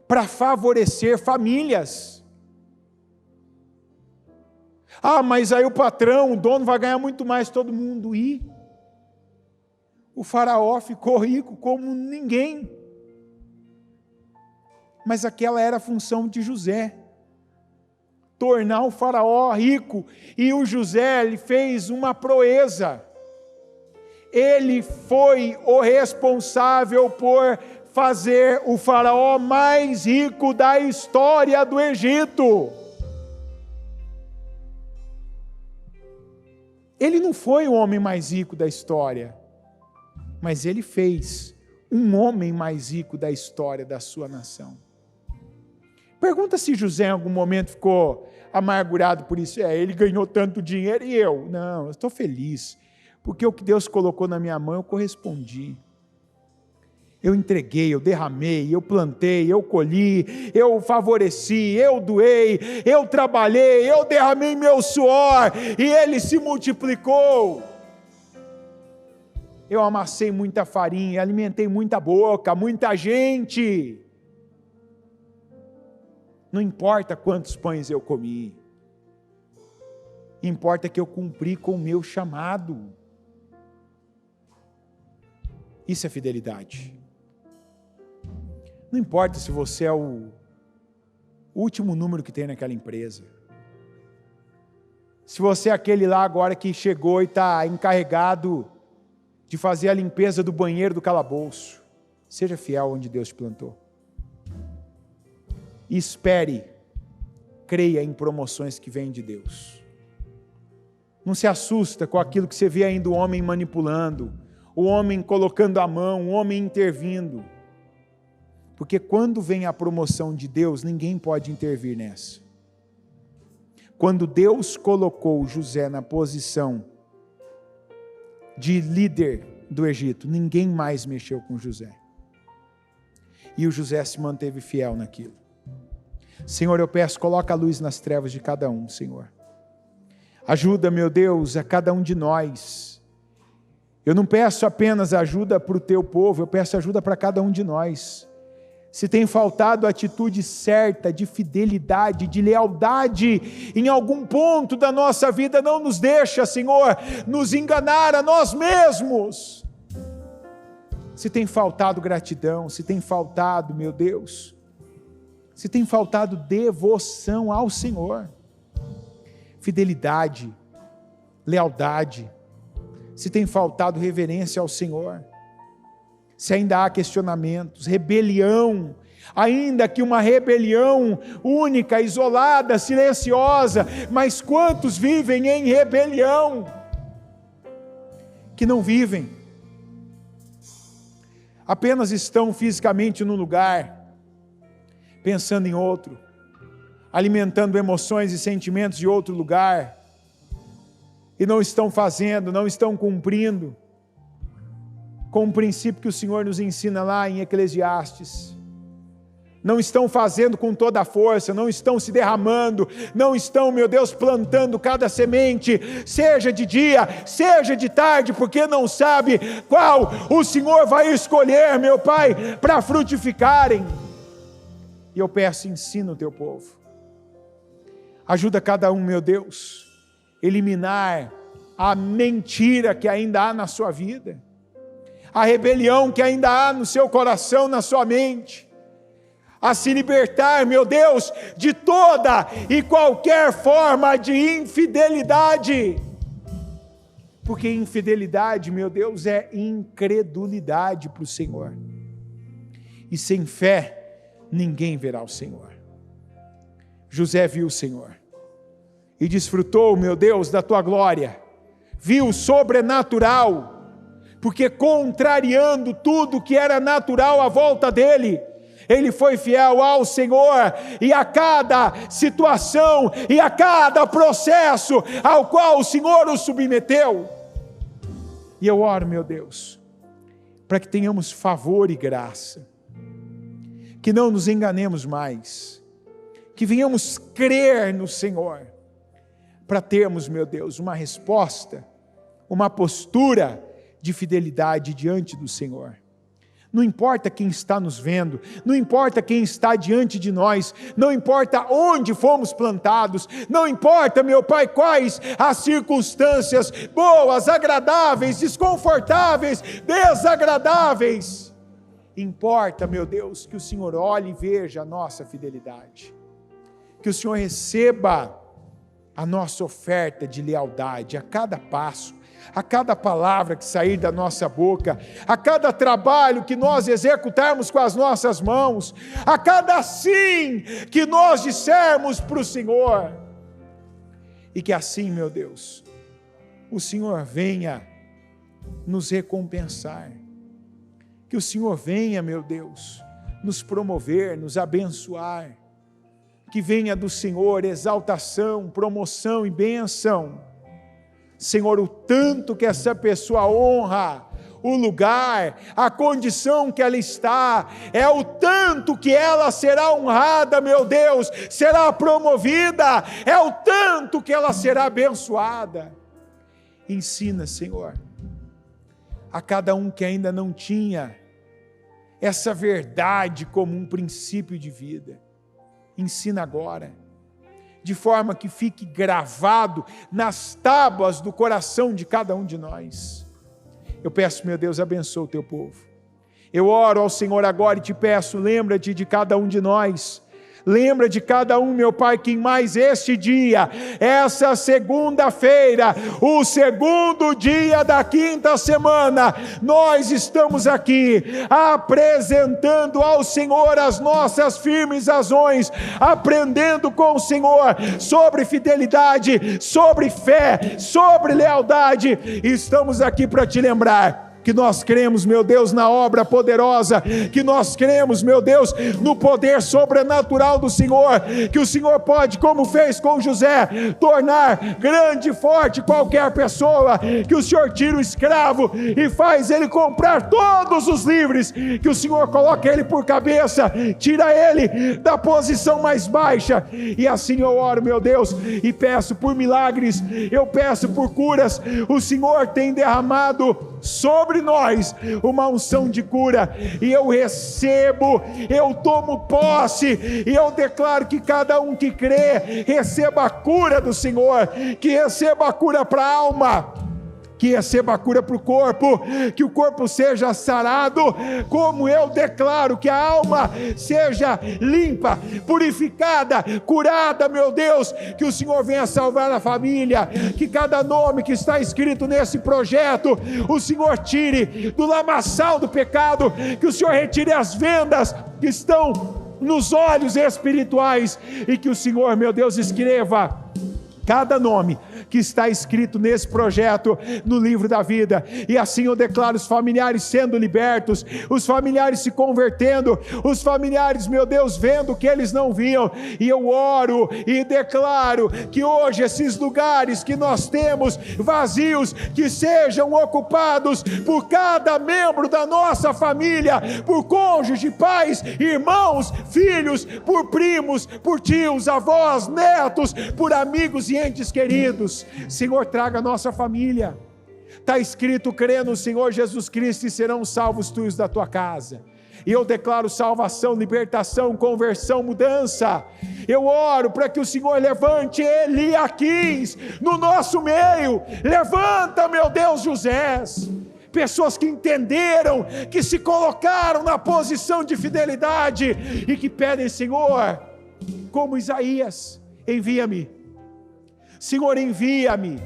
S1: Para favorecer famílias. Mas aí o patrão, o dono vai ganhar muito mais, todo mundo. E o faraó ficou rico como ninguém. Mas aquela era a função de José. Tornar o faraó rico. E o José, ele fez uma proeza. Ele foi o responsável por fazer o faraó mais rico da história do Egito. Ele não foi o homem mais rico da história, mas ele fez um homem mais rico da história da sua nação. Pergunta se José em algum momento ficou amargurado por isso. Ele ganhou tanto dinheiro e eu? Não, eu estou feliz, porque o que Deus colocou na minha mão eu correspondi. Eu entreguei, eu derramei, eu plantei, eu colhi, eu favoreci, eu doei, eu trabalhei, eu derramei meu suor e ele se multiplicou. eu amassei muita farinha, alimentei muita boca, muita gente. Não importa quantos pães eu comi, importa que eu cumpri com o meu chamado. Isso é fidelidade. Não importa se você é o último número que tem naquela empresa. Se você é aquele lá agora que chegou e está encarregado de fazer a limpeza do banheiro do calabouço, seja fiel onde Deus te plantou. E espere, creia em promoções que vêm de Deus. Não se assusta com aquilo que você vê ainda o homem manipulando, o homem colocando a mão, o homem intervindo. Porque quando vem a promoção de Deus, ninguém pode intervir nessa. Quando Deus colocou José na posição de líder do Egito, ninguém mais mexeu com José. E o José se manteve fiel naquilo. Senhor, eu peço, coloca a luz nas trevas de cada um, Senhor. Ajuda, meu Deus, a cada um de nós. Eu não peço apenas ajuda para o teu povo, eu peço ajuda para cada um de nós. Se tem faltado a atitude certa, de fidelidade, de lealdade, em algum ponto da nossa vida, não nos deixa, Senhor, nos enganar a nós mesmos. Se tem faltado gratidão, se tem faltado, meu Deus, se tem faltado devoção ao Senhor, fidelidade, lealdade, se tem faltado reverência ao Senhor, se ainda há questionamentos, rebelião, ainda que uma rebelião única, isolada, silenciosa, mas quantos vivem em rebelião, que não vivem, apenas estão fisicamente num lugar, pensando em outro, alimentando emoções e sentimentos de outro lugar, e não estão fazendo, não estão cumprindo com o princípio que o Senhor nos ensina lá em Eclesiastes. Não estão fazendo com toda a força, não estão se derramando, não estão, meu Deus, plantando cada semente, seja de dia, seja de tarde, porque não sabe qual o Senhor vai escolher, meu Pai, para frutificarem. E eu peço, ensina o teu povo. Ajuda cada um, meu Deus, eliminar a mentira que ainda há na sua vida, a rebelião que ainda há no seu coração, na sua mente, a se libertar, meu Deus, de toda e qualquer forma de infidelidade, porque infidelidade, meu Deus, é incredulidade para o Senhor, e sem fé ninguém verá o Senhor. José viu o Senhor e desfrutou, meu Deus, da tua glória, viu o sobrenatural, porque contrariando tudo que era natural à volta dele, ele foi fiel ao Senhor, e a cada situação, e a cada processo ao qual o Senhor o submeteu. E eu oro, meu Deus, para que tenhamos favor e graça, que não nos enganemos mais, que venhamos crer no Senhor, para termos, meu Deus, uma resposta, uma postura de fidelidade diante do Senhor. Não importa quem está nos vendo, não importa quem está diante de nós, não importa onde fomos plantados, não importa, meu Pai, quais as circunstâncias, boas, agradáveis, desconfortáveis, desagradáveis, importa, meu Deus, que o Senhor olhe e veja a nossa fidelidade, que o Senhor receba a nossa oferta de lealdade a cada passo, a cada palavra que sair da nossa boca, a cada trabalho que nós executarmos com as nossas mãos, a cada sim que nós dissermos para o Senhor, e que assim, meu Deus, o Senhor venha nos recompensar, que o Senhor venha, meu Deus, nos promover, nos abençoar, que venha do Senhor exaltação, promoção e bênção. Senhor, o tanto que essa pessoa honra o lugar, a condição que ela está, é o tanto que ela será honrada, meu Deus, será promovida, é o tanto que ela será abençoada. Ensina, Senhor, a cada um que ainda não tinha essa verdade como um princípio de vida. Ensina agora, de forma que fique gravado nas tábuas do coração de cada um de nós. Eu peço, meu Deus, abençoa o teu povo. Eu oro ao Senhor agora e te peço, lembra-te de cada um de nós. Lembra de cada um, meu Pai, que em mais este dia, essa segunda-feira, o segundo dia da quinta semana, nós estamos aqui apresentando ao Senhor as nossas firmes razões, aprendendo com o Senhor sobre fidelidade, sobre fé, sobre lealdade. Estamos aqui para te lembrar que nós cremos, meu Deus, na obra poderosa, que nós cremos, meu Deus, no poder sobrenatural do Senhor, que o Senhor pode, como fez com José, tornar grande e forte qualquer pessoa, que o Senhor tira o escravo e faz ele comprar todos os livres, que o Senhor coloca ele por cabeça, tira ele da posição mais baixa, e assim eu oro, meu Deus, e peço por milagres, eu peço por curas. O Senhor tem derramado sobre nós uma unção de cura, e eu recebo, eu tomo posse, e eu declaro que cada um que crê receba a cura do Senhor, que receba a cura para a alma, que receba a cura para o corpo, que o corpo seja sarado, como eu declaro que a alma seja limpa, purificada, curada, meu Deus, que o Senhor venha salvar a família, que cada nome que está escrito nesse projeto, o Senhor tire do lamaçal do pecado, que o Senhor retire as vendas que estão nos olhos espirituais, e que o Senhor, meu Deus, escreva cada nome que está escrito nesse projeto no livro da vida, e assim eu declaro os familiares sendo libertos, os familiares se convertendo, os familiares, meu Deus, vendo o que eles não viam, e eu oro e declaro que hoje esses lugares que nós temos vazios, que sejam ocupados por cada membro da nossa família, por cônjuge, pais, irmãos, filhos, por primos, por tios, avós, netos, por amigos e entes queridos. Senhor, traga a nossa família. Está escrito: crê no Senhor Jesus Cristo e serão salvos tu e os da tua casa. E eu declaro salvação, libertação, conversão, mudança. Eu oro para que o Senhor levante Eliaquins no nosso meio. Levanta, meu Deus, Josés, pessoas que entenderam, que se colocaram na posição de fidelidade e que pedem: Senhor, como Isaías, envia-me. Senhor, envia-me,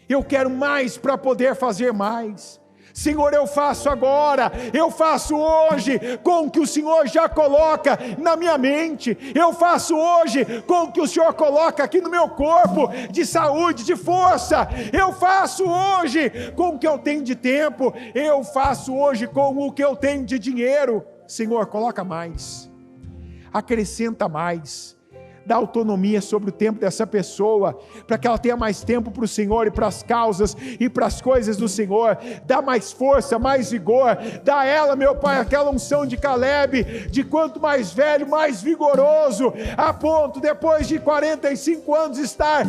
S1: eu quero mais para poder fazer mais. Senhor, eu faço agora, eu faço hoje com o que o Senhor já coloca na minha mente, eu faço hoje com o que o Senhor coloca aqui no meu corpo, de saúde, de força, eu faço hoje com o que eu tenho de tempo, eu faço hoje com o que eu tenho de dinheiro. Senhor, coloca mais, acrescenta mais, dá autonomia sobre o tempo dessa pessoa, para que ela tenha mais tempo para o Senhor e para as causas e para as coisas do Senhor. Dá mais força, mais vigor, dá a ela, meu Pai, aquela unção de Caleb, de quanto mais velho, mais vigoroso, a ponto, depois de 45 anos, estar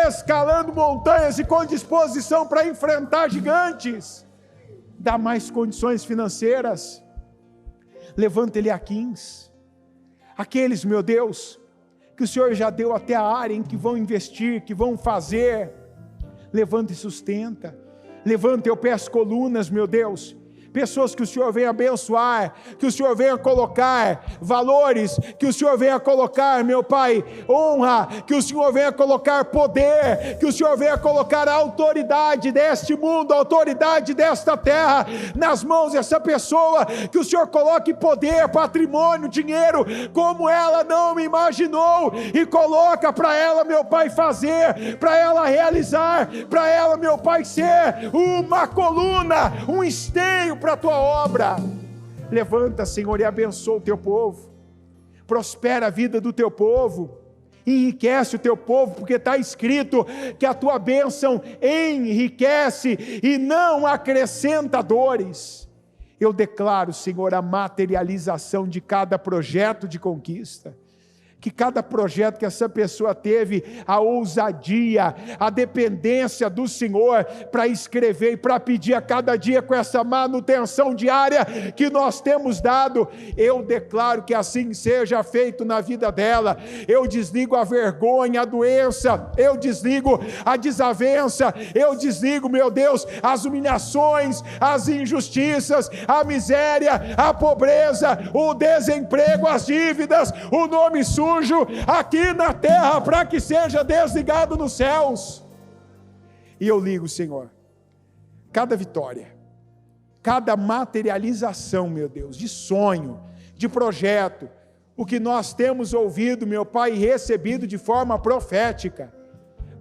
S1: escalando montanhas e com disposição para enfrentar gigantes. Dá mais condições financeiras. Levanta Eliaquins, aqueles, meu Deus, que o Senhor já deu até a área em que vão investir, que vão fazer. Levanta e sustenta. Levanta, eu peço colunas, meu Deus, pessoas que o Senhor venha abençoar, que o Senhor venha colocar valores, que o Senhor venha colocar, meu Pai, honra, que o Senhor venha colocar poder, que o Senhor venha colocar a autoridade deste mundo, a autoridade desta terra, nas mãos dessa pessoa, que o Senhor coloque poder, patrimônio, dinheiro, como ela não me imaginou, e coloca para ela, meu Pai, fazer, para ela realizar, para ela, meu Pai, ser uma coluna, um esteio para a tua obra. Levanta, Senhor, e abençoa o teu povo, prospera a vida do teu povo, enriquece o teu povo, porque está escrito que a tua bênção enriquece e não acrescenta dores. Eu declaro, Senhor, a materialização de cada projeto de conquista, que cada projeto que essa pessoa teve, a ousadia, a dependência do Senhor para escrever e para pedir a cada dia com essa manutenção diária que nós temos dado, eu declaro que assim seja feito na vida dela. Eu desligo a vergonha, a doença, eu desligo a desavença, eu desligo, meu Deus, as humilhações, as injustiças, a miséria, a pobreza, o desemprego, as dívidas, o nome sujo aqui na terra, para que seja desligado nos céus. E eu ligo, Senhor, cada vitória, cada materialização, meu Deus, de sonho, de projeto, o que nós temos ouvido, meu Pai, e recebido de forma profética,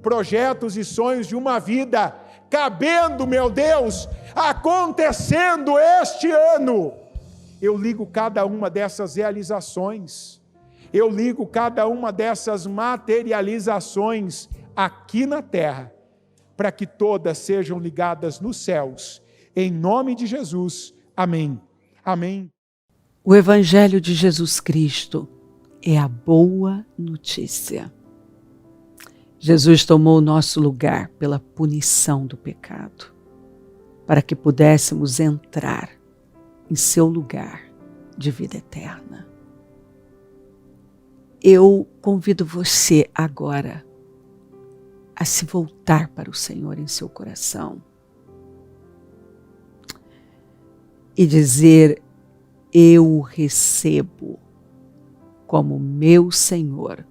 S1: projetos e sonhos de uma vida cabendo, meu Deus, acontecendo este ano. Eu ligo cada uma dessas realizações, eu ligo cada uma dessas materializações aqui na terra, para que todas sejam ligadas nos céus, em nome de Jesus, amém, amém.
S2: O Evangelho de Jesus Cristo é a boa notícia. Jesus tomou o nosso lugar pela punição do pecado, para que pudéssemos entrar em seu lugar de vida eterna. Eu convido você agora a se voltar para o Senhor em seu coração e dizer: eu o recebo como meu Senhor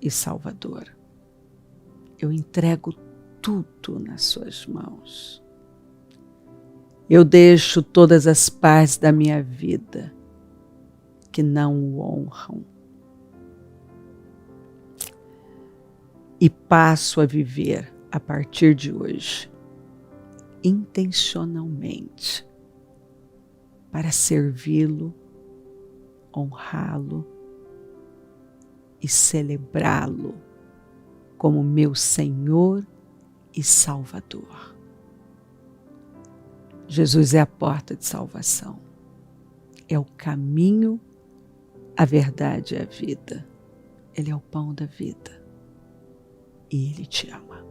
S2: e Salvador. Eu entrego tudo nas suas mãos. Eu deixo todas as partes da minha vida que não o honram e passo a viver a partir de hoje intencionalmente para servi-lo, honrá-lo e celebrá-lo como meu Senhor e Salvador. Jesus é a porta de salvação, é o caminho, a verdade e a vida. Ele é o pão da vida e Ele te ama.